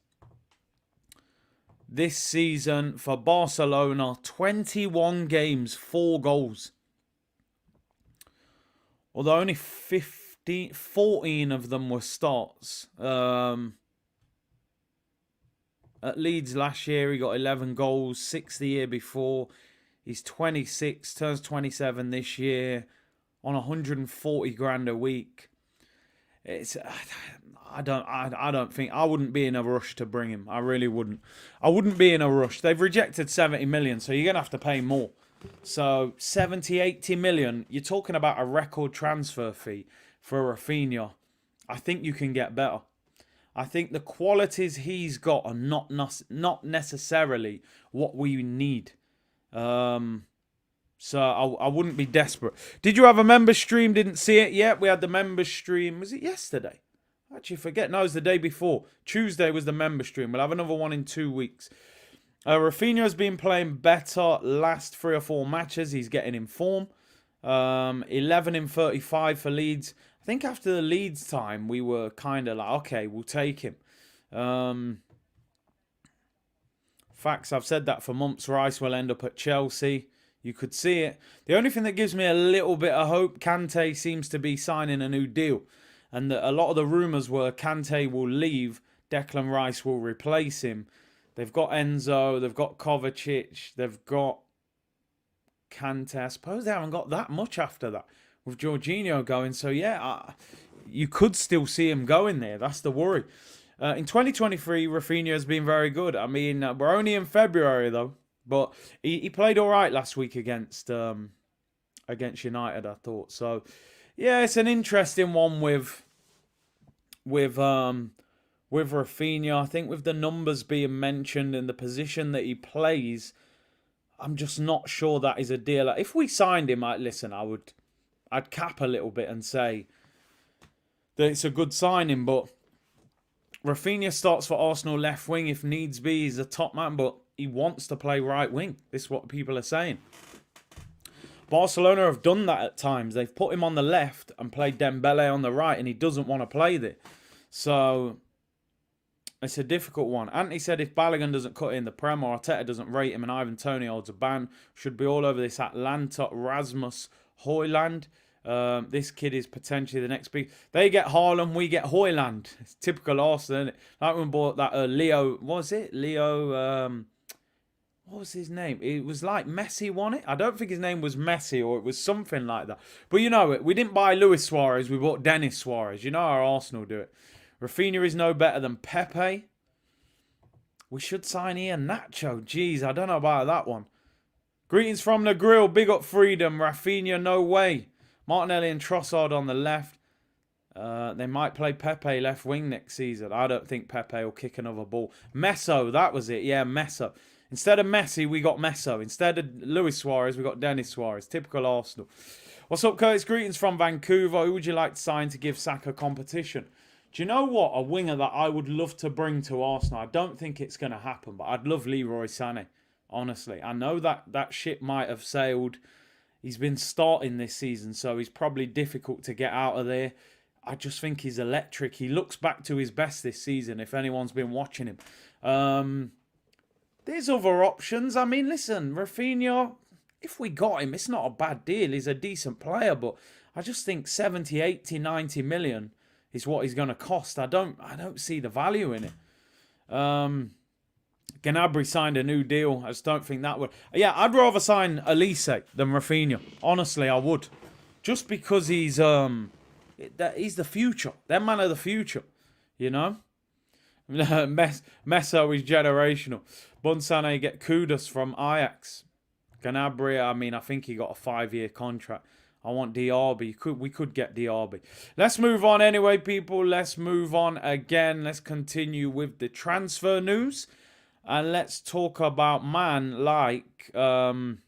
this season for Barcelona. 21 games, 4 goals. Although only 14 of them were starts. At Leeds last year, he got 11 goals, 6 the year before. He's 26, turns 27 this year, on 140 grand a week. I don't think, I wouldn't be in a rush to bring him. I really wouldn't. I wouldn't be in a rush. They've rejected 70 million, so you're going to have to pay more. So 70, 80 million, you're talking about a record transfer fee for Raphinha. I think you can get better. I think the qualities he's got are not necessarily what we need. So I wouldn't be desperate. Did you have a members stream? Didn't see it yet. We had the members stream. Was it yesterday? I actually forget. No, it was the day before. Tuesday was the member stream. We'll have another one in 2 weeks. Raphinha has been playing better last 3 or 4 matches. He's getting in form. 11 in 35 for Leeds. I think after the Leeds time, we were kind of like, okay, we'll take him. Facts, I've said that for months. Rice will end up at Chelsea. You could see it. The only thing that gives me a little bit of hope, Kante seems to be signing a new deal. And a lot of the rumours were Kante will leave, Declan Rice will replace him. They've got Enzo, they've got Kovacic, they've got Kante. I suppose they haven't got that much after that with Jorginho going. So, yeah, you could still see him going there. That's the worry. In 2023, Raphinha has been very good. I mean, we're only in February, though. But he played all right last week against United, I thought. So, yeah, it's an interesting one with Raphinha. I think with the numbers being mentioned and the position that he plays, I'm just not sure that is a deal. If we signed him, I'd cap a little bit and say that it's a good signing. But Raphinha starts for Arsenal left wing if needs be. He's a top man, but he wants to play right wing. This is what people are saying. Barcelona have done that at times. They've put him on the left and played Dembele on the right, and he doesn't want to play there. So it's a difficult one. Anthony said if Bellingham doesn't cut in the Prem or Arteta doesn't rate him and Ivan Toney holds a ban, should be all over this Atlanta Rasmus Højlund. This kid is potentially the next big. They get Haaland, we get Højlund. It's typical Arsenal, isn't it? Like when we bought that Leo, what was it? What was his name? It was like Messi won it. I don't think his name was Messi or it was something like that. But you know it. We didn't buy Luis Suarez. We bought Dennis Suarez. You know how Arsenal do it. Raphinha is no better than Pepe. We should sign Ian Nacho. Jeez, I don't know about that one. Greetings from the grill. Big up Freedom. Raphinha, no way. Martinelli and Trossard on the left. They might play Pepe left wing next season. I don't think Pepe will kick another ball. Meso, that was it. Yeah, Meso. Instead of Messi, we got Meso. Instead of Luis Suarez, we got Dennis Suarez. Typical Arsenal. What's up, Curtis? Greetings from Vancouver. Who would you like to sign to give Saka competition? Do you know what? A winger that I would love to bring to Arsenal. I don't think it's going to happen, but I'd love Leroy Sané. Honestly. I know that ship might have sailed. He's been starting this season, so he's probably difficult to get out of there. I just think he's electric. He looks back to his best this season, if anyone's been watching him. There's other options. I mean, listen, Raphinha, if we got him, it's not a bad deal. He's a decent player, but I just think 70, 80, 90 million is what he's going to cost. I don't see the value in it. Gnabry signed a new deal. I just don't think that would... Yeah, I'd rather sign Elise than Raphinha. Honestly, I would. Just because he's the future. That man of the future, you know? Meso is generational. Bunsane get kudos from Ajax. Gnabry, I mean, I think he got a 5-year contract. I want Diaby. We could get Diaby. Let's move on anyway, people. Let's move on again. Let's continue with the transfer news. And let's talk about man like Kieran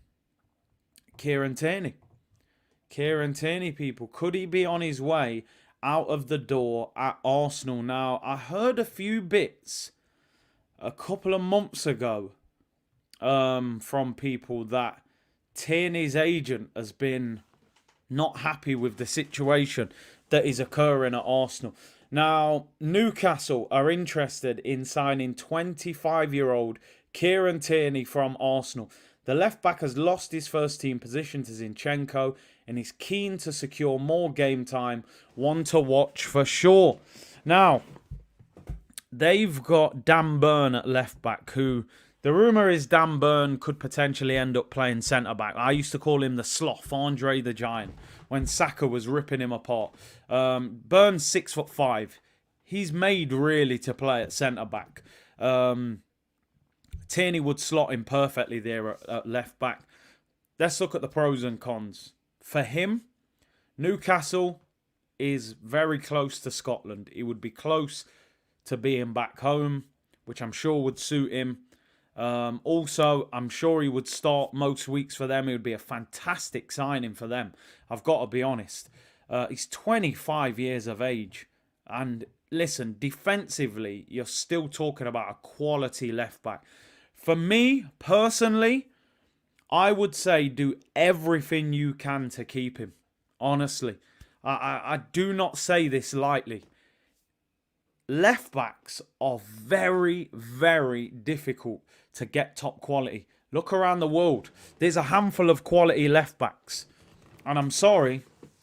Tierney. Kieran Tierney, people. Could he be on his way out of the door at Arsenal? Now, I heard a few bits a couple of months ago from people that Tierney's agent has been not happy with the situation that is occurring at Arsenal. Now, Newcastle are interested in signing 25-year-old Kieran Tierney from Arsenal. The left-back has lost his first-team position to Zinchenko and is keen to secure more game time. One to watch for sure. Now, they've got Dan Burn at left-back, who the rumour is Dan Burn could potentially end up playing centre-back. I used to call him the Sloth, Andre the Giant, when Saka was ripping him apart. Burn's 6'5". He's made really to play at centre-back. Tierney would slot him perfectly there at left back. Let's look at the pros and cons. For him, Newcastle is very close to Scotland. He would be close to being back home, which I'm sure would suit him. Also, I'm sure he would start most weeks for them. It would be a fantastic signing for them. I've got to be honest. He's 25 years of age. And listen, defensively, you're still talking about a quality left back. For me, personally, I would say do everything you can to keep him. Honestly. I do not say this lightly. Left backs are very, very difficult to get top quality. Look around the world. There's a handful of quality left backs. And I'm sorry,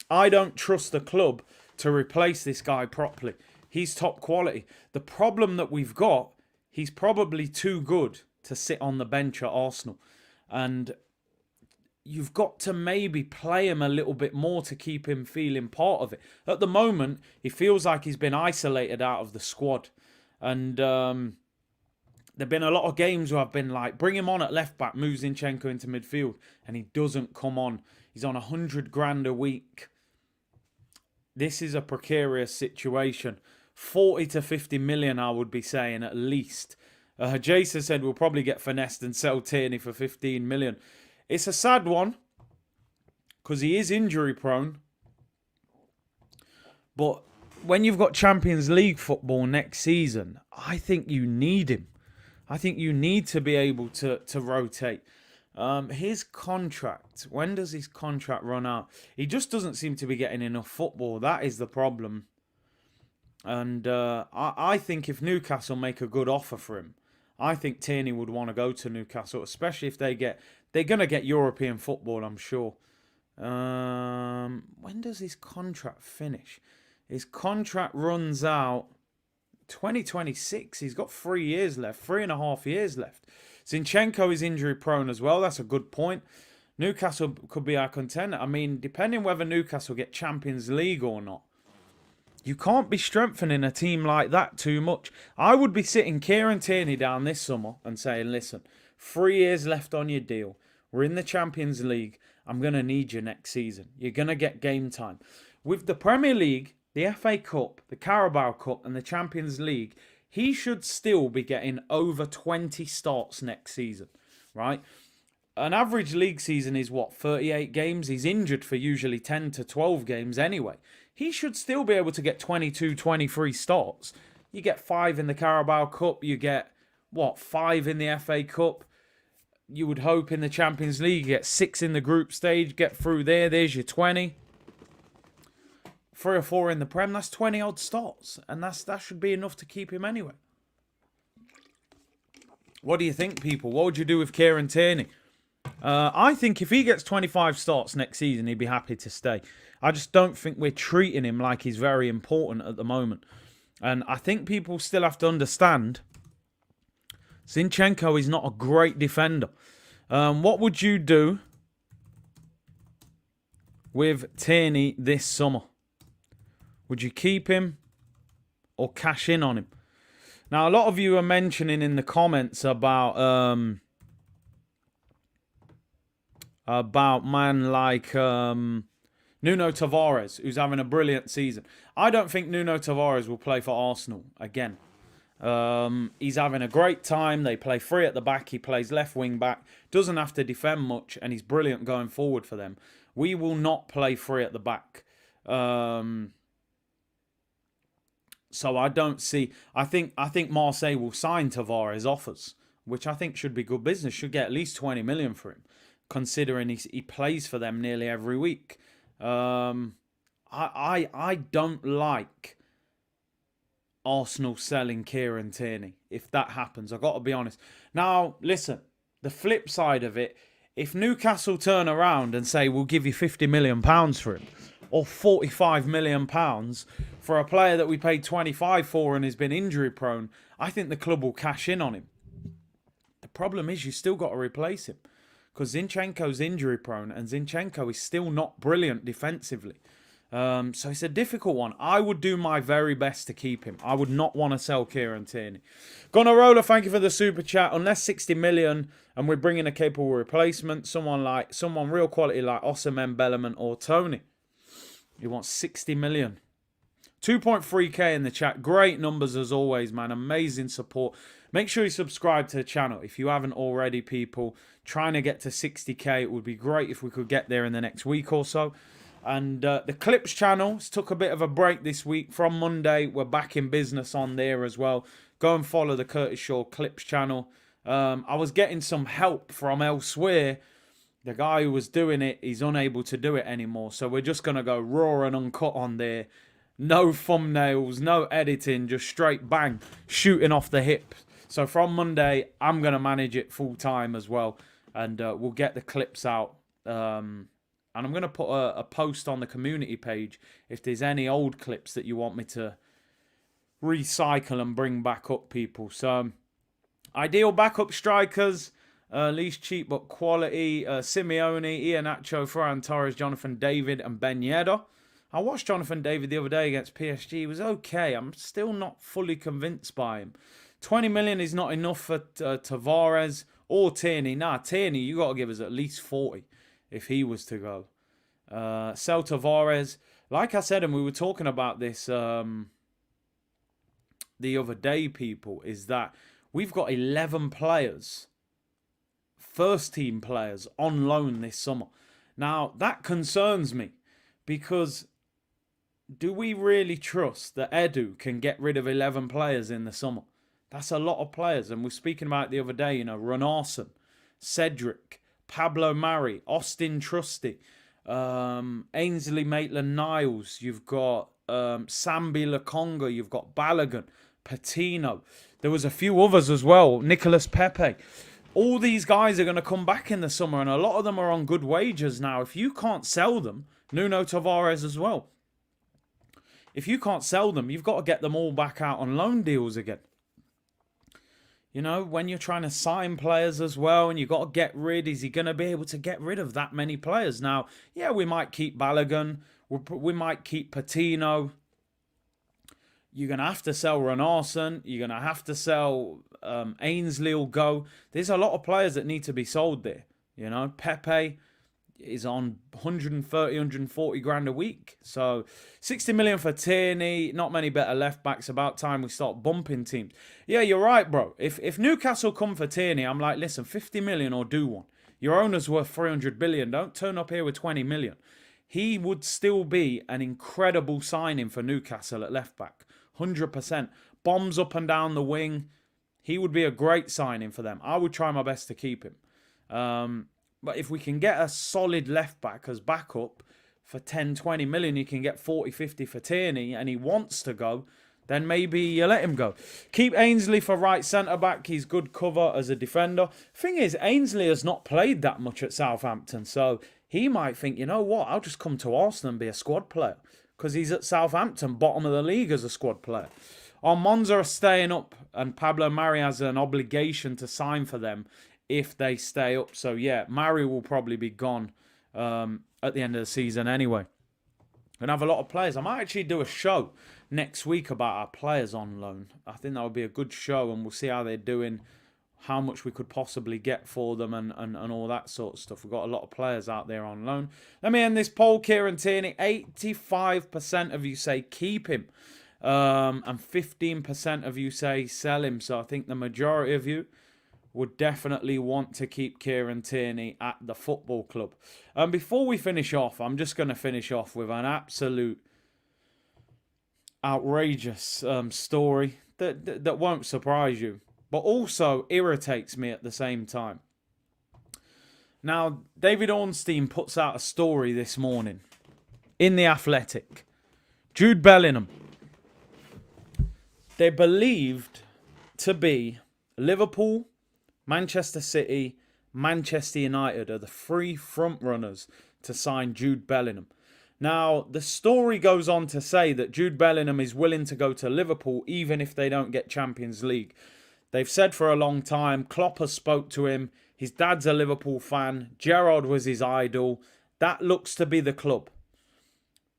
I don't trust the club to replace this guy properly. He's top quality. The problem that we've got, he's probably too good to sit on the bench at Arsenal. And you've got to maybe play him a little bit more to keep him feeling part of it. At the moment, he feels like he's been isolated out of the squad. And there have been a lot of games where I've been like, bring him on at left back, move Zinchenko into midfield, and he doesn't come on. He's on 100 grand a week. This is a precarious situation. 40 to 50 million, I would be saying, at least. Jason said we'll probably get finessed and sell Tierney for 15 million. It's a sad one because he is injury prone. But when you've got Champions League football next season, I think you need him. I think you need to be able to rotate. His contract, when does his contract run out? He just doesn't seem to be getting enough football. That is the problem. And I think if Newcastle make a good offer for him, I think Tierney would want to go to Newcastle, especially if they're going to get European football, I'm sure. When does his contract finish? His contract runs out 2026. He's got 3 years left, 3.5 years left. Zinchenko is injury prone as well. That's a good point. Newcastle could be our contender. I mean, depending whether Newcastle get Champions League or not, you can't be strengthening a team like that too much. I would be sitting Kieran Tierney down this summer and saying, listen, 3 years left on your deal. We're in the Champions League. I'm going to need you next season. You're going to get game time. With the Premier League, the FA Cup, the Carabao Cup and the Champions League, he should still be getting over 20 starts next season, right? An average league season is what, 38 games? He's injured for usually 10 to 12 games anyway. He should still be able to get 22, 23 starts. You get 5 in the Carabao Cup. You get, 5 in the FA Cup. You would hope in the Champions League, you get 6 in the group stage. Get through there. There's your 20. 3 or 4 in the Prem. That's 20 odd starts. And that should be enough to keep him anyway. What do you think, people? What would you do with Kieran Tierney? I think if he gets 25 starts next season, he'd be happy to stay. I just don't think we're treating him like he's very important at the moment. And I think people still have to understand Zinchenko is not a great defender. What would you do with Tierney this summer? Would you keep him or cash in on him? Now, a lot of you are mentioning in the comments about man like Nuno Tavares, who's having a brilliant season. I don't think Nuno Tavares will play for Arsenal again. He's having a great time. They play free at the back. He plays left wing back. Doesn't have to defend much, and he's brilliant going forward for them. We will not play free at the back. So I don't see. I think Marseille will sign Tavares offers, which I think should be good business. Should get at least 20 million for him, considering he plays for them nearly every week. I don't like Arsenal selling Kieran Tierney. If that happens, I've got to be honest. Now, listen, the flip side of it, if Newcastle turn around and say, we'll give you £50 million for him, or £45 million for a player that we paid 25 for and has been injury prone, I think the club will cash in on him. The problem is you still got to replace him because Zinchenko's injury prone and Zinchenko is still not brilliant defensively. So it's a difficult one. I would do my very best to keep him. I would not want to sell Kieran Tierney. Gonarola, thank you for the super chat. Unless 60 million and we're bringing a capable replacement, someone real quality like Osimhen, Bellingham or Tony. He wants 60 million. 2.3k in the chat. Great numbers as always, man. Amazing support. Make sure you subscribe to the channel if you haven't already, people. Trying to get to 60k. It would be great if we could get there in the next week or so. And the Clips channel took a bit of a break this week. From Monday, we're back in business on there as well. Go and follow the Curtis Shaw Clips channel. I was getting some help from elsewhere. The guy who was doing it, he's unable to do it anymore. So we're just going to go raw and uncut on there. No thumbnails, no editing, just straight bang, shooting off the hip. So from Monday, I'm going to manage it full time as well. And we'll get the clips out. And I'm going to put a post on the community page if there's any old clips that you want me to recycle and bring back up, people. So, ideal backup strikers, least cheap but quality, Simeone, Iheanacho, Ferran Torres, Jonathan David and Ben Yedder. I watched Jonathan David the other day against PSG. He was okay. I'm still not fully convinced by him. 20 million is not enough for Tavares or Tierney. Nah, Tierney, you got to give us at least 40. If he was to go. Sell Tavares. Like I said, and we were talking about this the other day, people, is that we've got 11 players, first team players, on loan this summer. Now, that concerns me because do we really trust that Edu can get rid of 11 players in the summer? That's a lot of players. And we're speaking about it the other day, Runarsson, Cedric, Pablo Mari, Austin Trusty, Ainsley Maitland-Niles. You've got Sambi Lokonga. You've got Balogun, Patino. There was a few others as well. Nicolas Pepe. All these guys are going to come back in the summer, and a lot of them are on good wages now. If you can't sell them, Nuno Tavares as well. If you can't sell them, you've got to get them all back out on loan deals again. When you're trying to sign players as well and you've got to get rid, is he going to be able to get rid of that many players? Now, yeah, we might keep Balogun. We might keep Patino. You're going to have to sell Runarsson. You're going to have to sell Ainsley will go. There's a lot of players that need to be sold there. Pepe is on 130, 140 grand a week. So 60 million for Tierney. Not many better left backs. About time we start bumping teams. Yeah, you're right, bro. If Newcastle come for Tierney, I'm like, listen, 50 million or do one. Your owner's worth 300 billion. Don't turn up here with 20 million. He would still be an incredible signing for Newcastle at left back. 100%. Bombs up and down the wing. He would be a great signing for them. I would try my best to keep him. But if we can get a solid left back as backup for 10, 20 million, you can get 40, 50 for Tierney and he wants to go, then maybe you let him go. Keep Ainsley for right centre-back. He's good cover as a defender. Thing is, Ainsley has not played that much at Southampton, so he might think, you know what, I'll just come to Arsenal and be a squad player because he's at Southampton, bottom of the league as a squad player. Our Monza are staying up and Pablo Mari has an obligation to sign for them if they stay up. So, yeah, Mari will probably be gone at the end of the season anyway. And have a lot of players. I might actually do a show next week about our players on loan. I think that would be a good show and we'll see how they're doing, how much we could possibly get for them and all that sort of stuff. We've got a lot of players out there on loan. Let me end this poll. Kieran Tierney, 85% of you say keep him. And 15% of you say sell him. So I think the majority of you would definitely want to keep Kieran Tierney at the football club. And before we finish off, I'm just going to finish off with an absolute outrageous story that won't surprise you, but also irritates me at the same time. Now, David Ornstein puts out a story this morning in The Athletic. Jude Bellingham. They're believed to be Liverpool, Manchester City, Manchester United are the three front runners to sign Jude Bellingham. Now, the story goes on to say that Jude Bellingham is willing to go to Liverpool even if they don't get Champions League. They've said for a long time, Klopp has spoke to him, his dad's a Liverpool fan, Gerrard was his idol. That looks to be the club.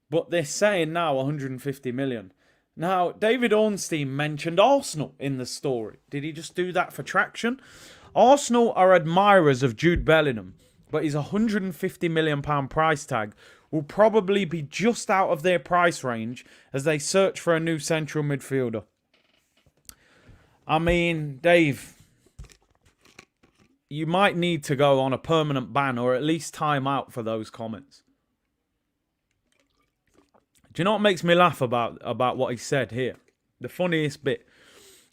But they're saying now 150 million. Now, David Ornstein mentioned Arsenal in the story. Did he just do that for traction? Arsenal are admirers of Jude Bellingham, but his £150 million price tag will probably be just out of their price range as they search for a new central midfielder. I mean, Dave, you might need to go on a permanent ban or at least time out for those comments. Do you know what makes me laugh about what he said here? The funniest bit.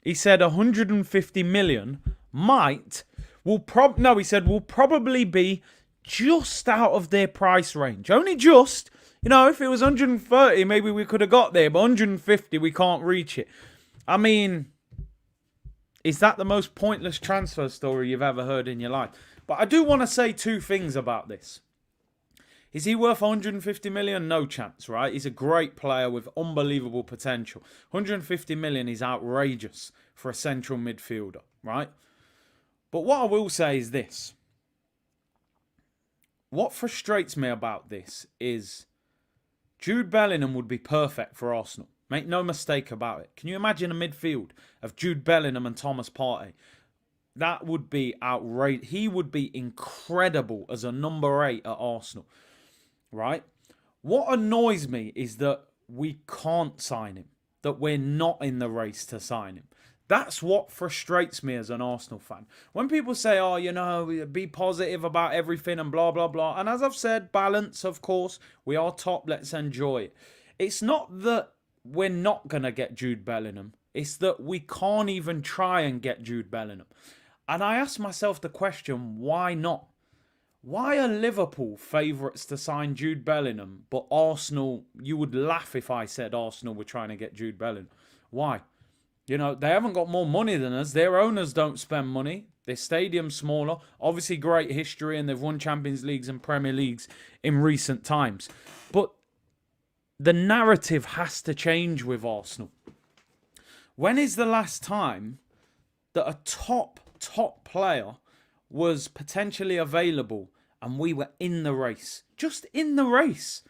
He said 150 million will probably be just out of their price range. Only just. You know, if it was 130, maybe we could have got there. But 150, we can't reach it. I mean, is that the most pointless transfer story you've ever heard in your life? But I do want to say two things about this. Is he worth 150 million? No chance, right? He's a great player with unbelievable potential. 150 million is outrageous for a central midfielder, right? But what I will say is this. What frustrates me about this is Jude Bellingham would be perfect for Arsenal. Make no mistake about it. Can you imagine a midfield of Jude Bellingham and Thomas Partey? That would be outrageous. He would be incredible as a number 8 at Arsenal. Right? What annoys me is that we can't sign him. That we're not in the race to sign him. That's what frustrates me as an Arsenal fan. When people say, oh, you know, be positive about everything and blah, blah, blah. And as I've said, balance, of course. We are top. Let's enjoy it. It's not that we're not going to get Jude Bellingham. It's that we can't even try and get Jude Bellingham. And I ask myself the question, why not? Why are Liverpool favourites to sign Jude Bellingham, but Arsenal, you would laugh if I said Arsenal were trying to get Jude Bellingham. Why? You know, they haven't got more money than us. Their owners don't spend money. Their stadium's smaller. Obviously, great history, and they've won Champions Leagues and Premier Leagues in recent times. But the narrative has to change with Arsenal. When is the last time that a top player was potentially available and we were in the race? Just in the race.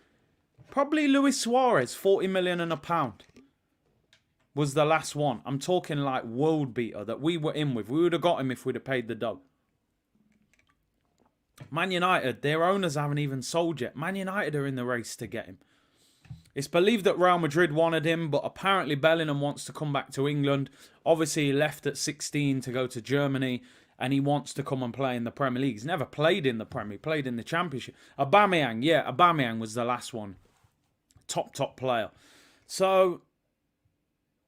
Probably Luis Suarez, 40 million and a pound was the last one. I'm talking like world beater that we were in with. We would have got him if we'd have paid the dough. Man United, their owners haven't even sold yet. Man United are in the race to get him. It's believed that Real Madrid wanted him, but apparently Bellingham wants to come back to England. Obviously, he left at 16 to go to Germany, and he wants to come and play in the Premier League. He's never played in the Premier League, played in the Championship. Aubameyang was the last one. Top player. So,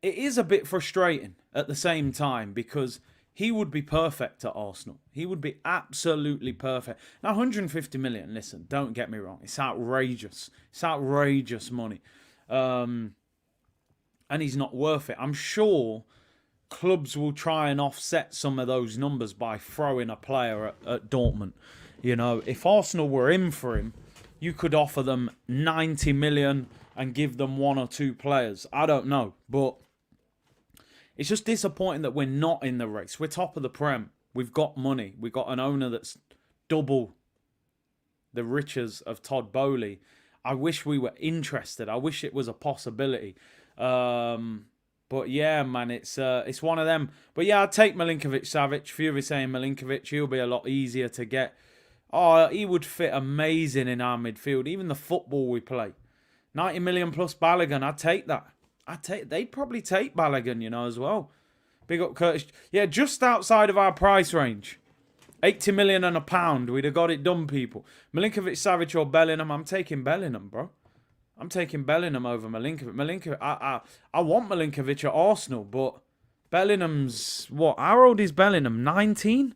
it is a bit frustrating at the same time because he would be perfect at Arsenal. He would be absolutely perfect. Now, 150 million, listen, don't get me wrong. It's outrageous. It's outrageous money. And he's not worth it. I'm sure clubs will try and offset some of those numbers by throwing a player at Dortmund. You know, if Arsenal were in for him, you could offer them 90 million and give them one or two players. I don't know, but it's just disappointing that we're not in the race. We're top of the Prem. We've got money. We've got an owner that's double the riches of Todd Boehly. I wish we were interested. I wish it was a possibility. But yeah, man, it's one of them. But yeah, I'd take Milinkovic-Savic. Few of you saying Milinkovic, he'll be a lot easier to get. Oh, he would fit amazing in our midfield. Even the football we play. 90 million plus Balogun, I'd take that. They'd probably take Balogun, you know, as well. Big up Curtis. Yeah, just outside of our price range. 80 million and a pound. We'd have got it done, people. Milinkovic-Savic or Bellingham. I'm taking Bellingham, bro. I'm taking Bellingham over Milinkovic. I want Milinkovic at Arsenal, but Bellingham's what? How old is Bellingham? 19?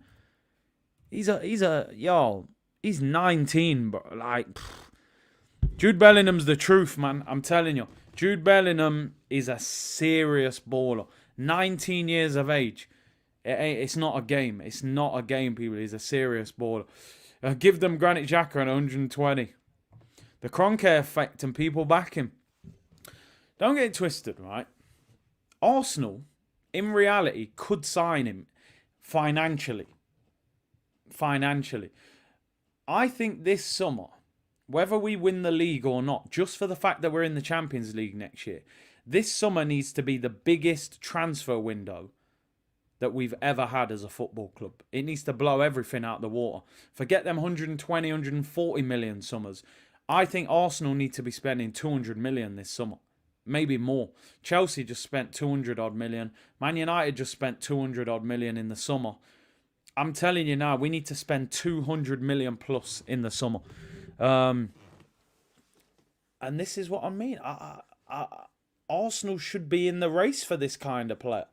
He's 19, bro. Like, Jude Bellingham's the truth, man. I'm telling you. Jude Bellingham is a serious baller. 19 years of age. It's not a game. It's not a game, people. He's a serious baller. Give them Granit Xhaka and 120. The Kroenke effect and people back him. Don't get it twisted, right? Arsenal, in reality, could sign him financially. I think this summer, whether we win the league or not, just for the fact that we're in the Champions League next year, this summer needs to be the biggest transfer window that we've ever had as a football club. It needs to blow everything out the water. Forget them 120, 140 million summers. I think Arsenal need to be spending 200 million this summer. Maybe more. Chelsea just spent 200 odd million. Man United just spent 200 odd million in the summer. I'm telling you now, we need to spend 200 million plus in the summer. And this is what I mean. Arsenal should be in the race for this kind of player.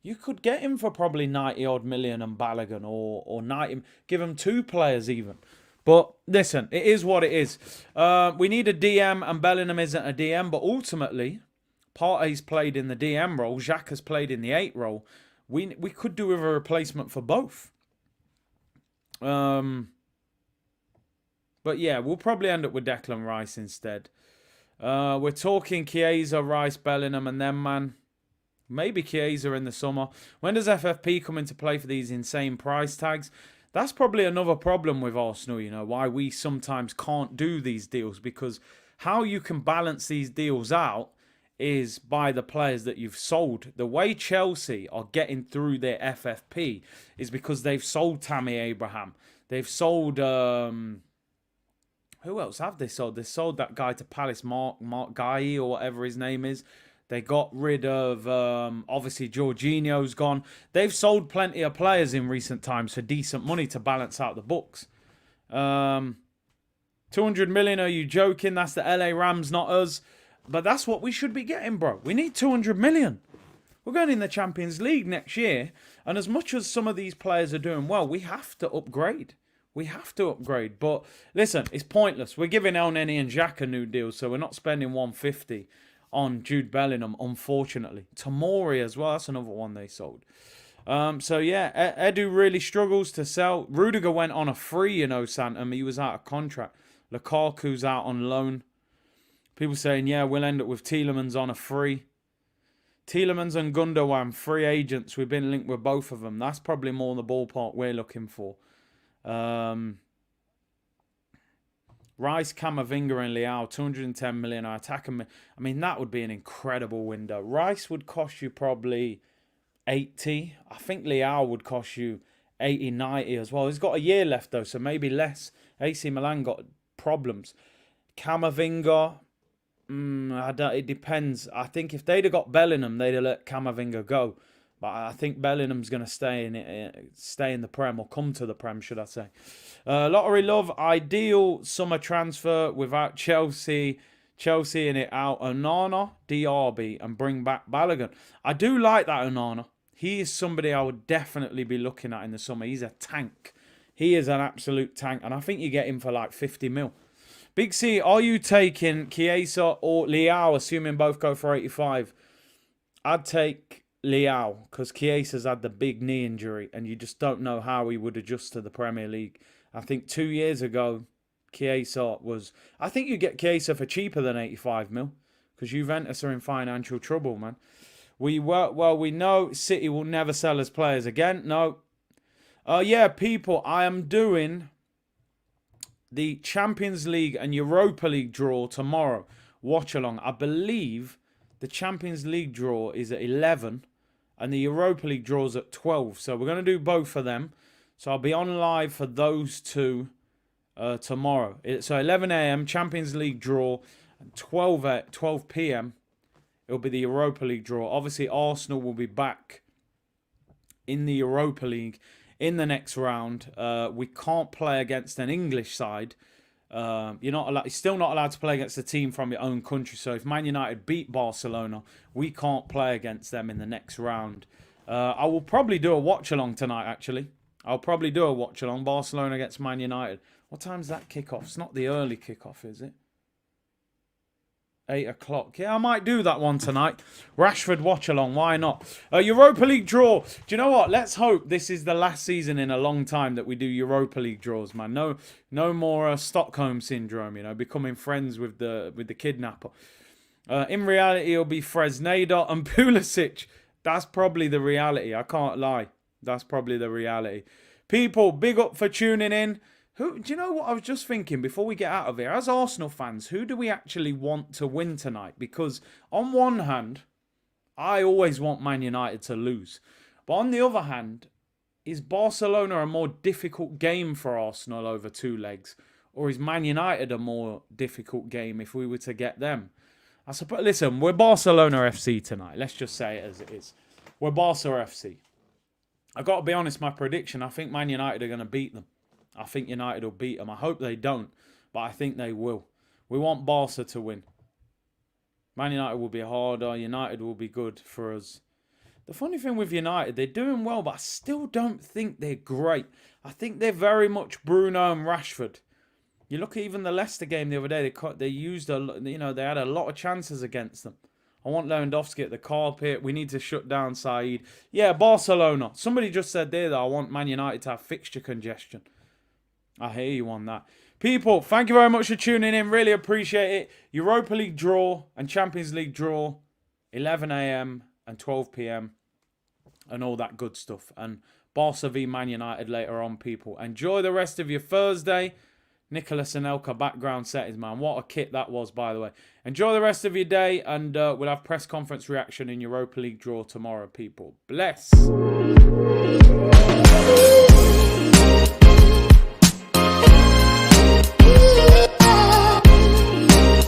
You could get him for probably 90 odd million and Balogun, or 90, give him 2 players even. But listen, it is what it is. We need a DM, and Bellingham isn't a DM, but ultimately, Partey's played in the DM role, Xhaka's played in the 8 role. We could do with a replacement for both. But yeah, we'll probably end up with Declan Rice instead. We're talking Chiesa, Rice, Bellingham, and then, man, maybe Chiesa in the summer. When does FFP come into play for these insane price tags? That's probably another problem with Arsenal, you know, why we sometimes can't do these deals, because how you can balance these deals out is by the players that you've sold. The way Chelsea are getting through their FFP is because they've sold Tammy Abraham. They've sold... who else have they sold? They sold that guy to Palace, Mark Guy, or whatever his name is. They got rid of, obviously, Jorginho's gone. They've sold plenty of players in recent times for decent money to balance out the books. 200 million, are you joking? That's the LA Rams, not us. But that's what we should be getting, bro. We need 200 million. We're going in the Champions League next year. And as much as some of these players are doing well, we have to upgrade. We have to upgrade. But listen, it's pointless. We're giving El Neni and Xhaka new deals, so we're not spending 150 on Jude Bellingham, unfortunately. Tomori as well. That's another one they sold. So, yeah, Edu really struggles to sell. Rudiger went on a free, you know, Santam. He was out of contract. Lukaku's out on loan. People saying, yeah, we'll end up with Tielemans on a free. Tielemans and Gundogan, free agents. We've been linked with both of them. That's probably more the ballpark we're looking for. Rice, Camavinga and Leao, 210 million. I mean, that would be an incredible window. Rice would cost you probably 80. I think Leao would cost you 80, 90 as well. He's got a year left, though, so maybe less. AC Milan got problems. Camavinga, it depends. I think if they'd have got Bellingham, they'd have let Camavinga go. But I think Bellingham's going to stay in the Prem, or come to the Prem, should I say. Lottery Love, ideal summer transfer without Chelsea in it out. Onana, DRB, and bring back Balogun. I do like that Onana. He is somebody I would definitely be looking at in the summer. He's a tank. He is an absolute tank. And I think you get him for like 50 mil. Big C, are you taking Chiesa or Leao, assuming both go for 85? I'd take Leao, because Chiesa's had the big knee injury and you just don't know how he would adjust to the Premier League. I think 2 years ago, Chiesa was... I think you get Chiesa for cheaper than 85 mil, because Juventus are in financial trouble, man. We know City will never sell as players again. No. Yeah, people, I am doing the Champions League and Europa League draw tomorrow. Watch along. I believe the Champions League draw is at 11 and the Europa League draws at 12. So we're going to do both of them. So I'll be on live for those two tomorrow. So 11 a.m. Champions League draw, and 12 p.m. it'll be the Europa League draw. Obviously, Arsenal will be back in the Europa League in the next round. We can't play against an English side. You're still not allowed to play against a team from your own country. So if Man United beat Barcelona, we can't play against them in the next round. I will probably do a watch along tonight, actually. I'll probably do a watch along. Barcelona against Man United. What time's that kickoff? It's not the early kickoff, is it? 8 o'clock. Yeah, I might do that one tonight. Rashford watch along. Why not? Europa League draw. Do you know what? Let's hope this is the last season in a long time that we do Europa League draws, man. No more Stockholm syndrome. Becoming friends with the kidnapper. In reality, it'll be Fresneda and Pulisic. That's probably the reality. I can't lie. That's probably the reality. People, big up for tuning in. Do you know what I was just thinking before we get out of here? As Arsenal fans, who do we actually want to win tonight? Because on one hand, I always want Man United to lose. But on the other hand, is Barcelona a more difficult game for Arsenal over 2 legs? Or is Man United a more difficult game if we were to get them? I suppose, listen, we're Barcelona FC tonight. Let's just say it as it is. We're Barca FC. I've got to be honest, my prediction, I think Man United are going to beat them. I think United will beat them. I hope they don't, but I think they will. We want Barca to win. Man United will be harder. United will be good for us. The funny thing with United, they're doing well, but I still don't think they're great. I think they're very much Bruno and Rashford. You look at even the Leicester game the other day. They used they had a lot of chances against them. I want Lewandowski at the carpet. We need to shut down Said. Yeah, Barcelona. Somebody just said there that I want Man United to have fixture congestion. I hear you on that. People, thank you very much for tuning in. Really appreciate it. Europa League draw and Champions League draw, 11 a.m. and 12 p.m. and all that good stuff. And Barca v Man United later on, people. Enjoy the rest of your Thursday. Nicholas Anelka background settings, man. What a kit that was, by the way. Enjoy the rest of your day, and we'll have press conference reaction in Europa League draw tomorrow, people. Bless.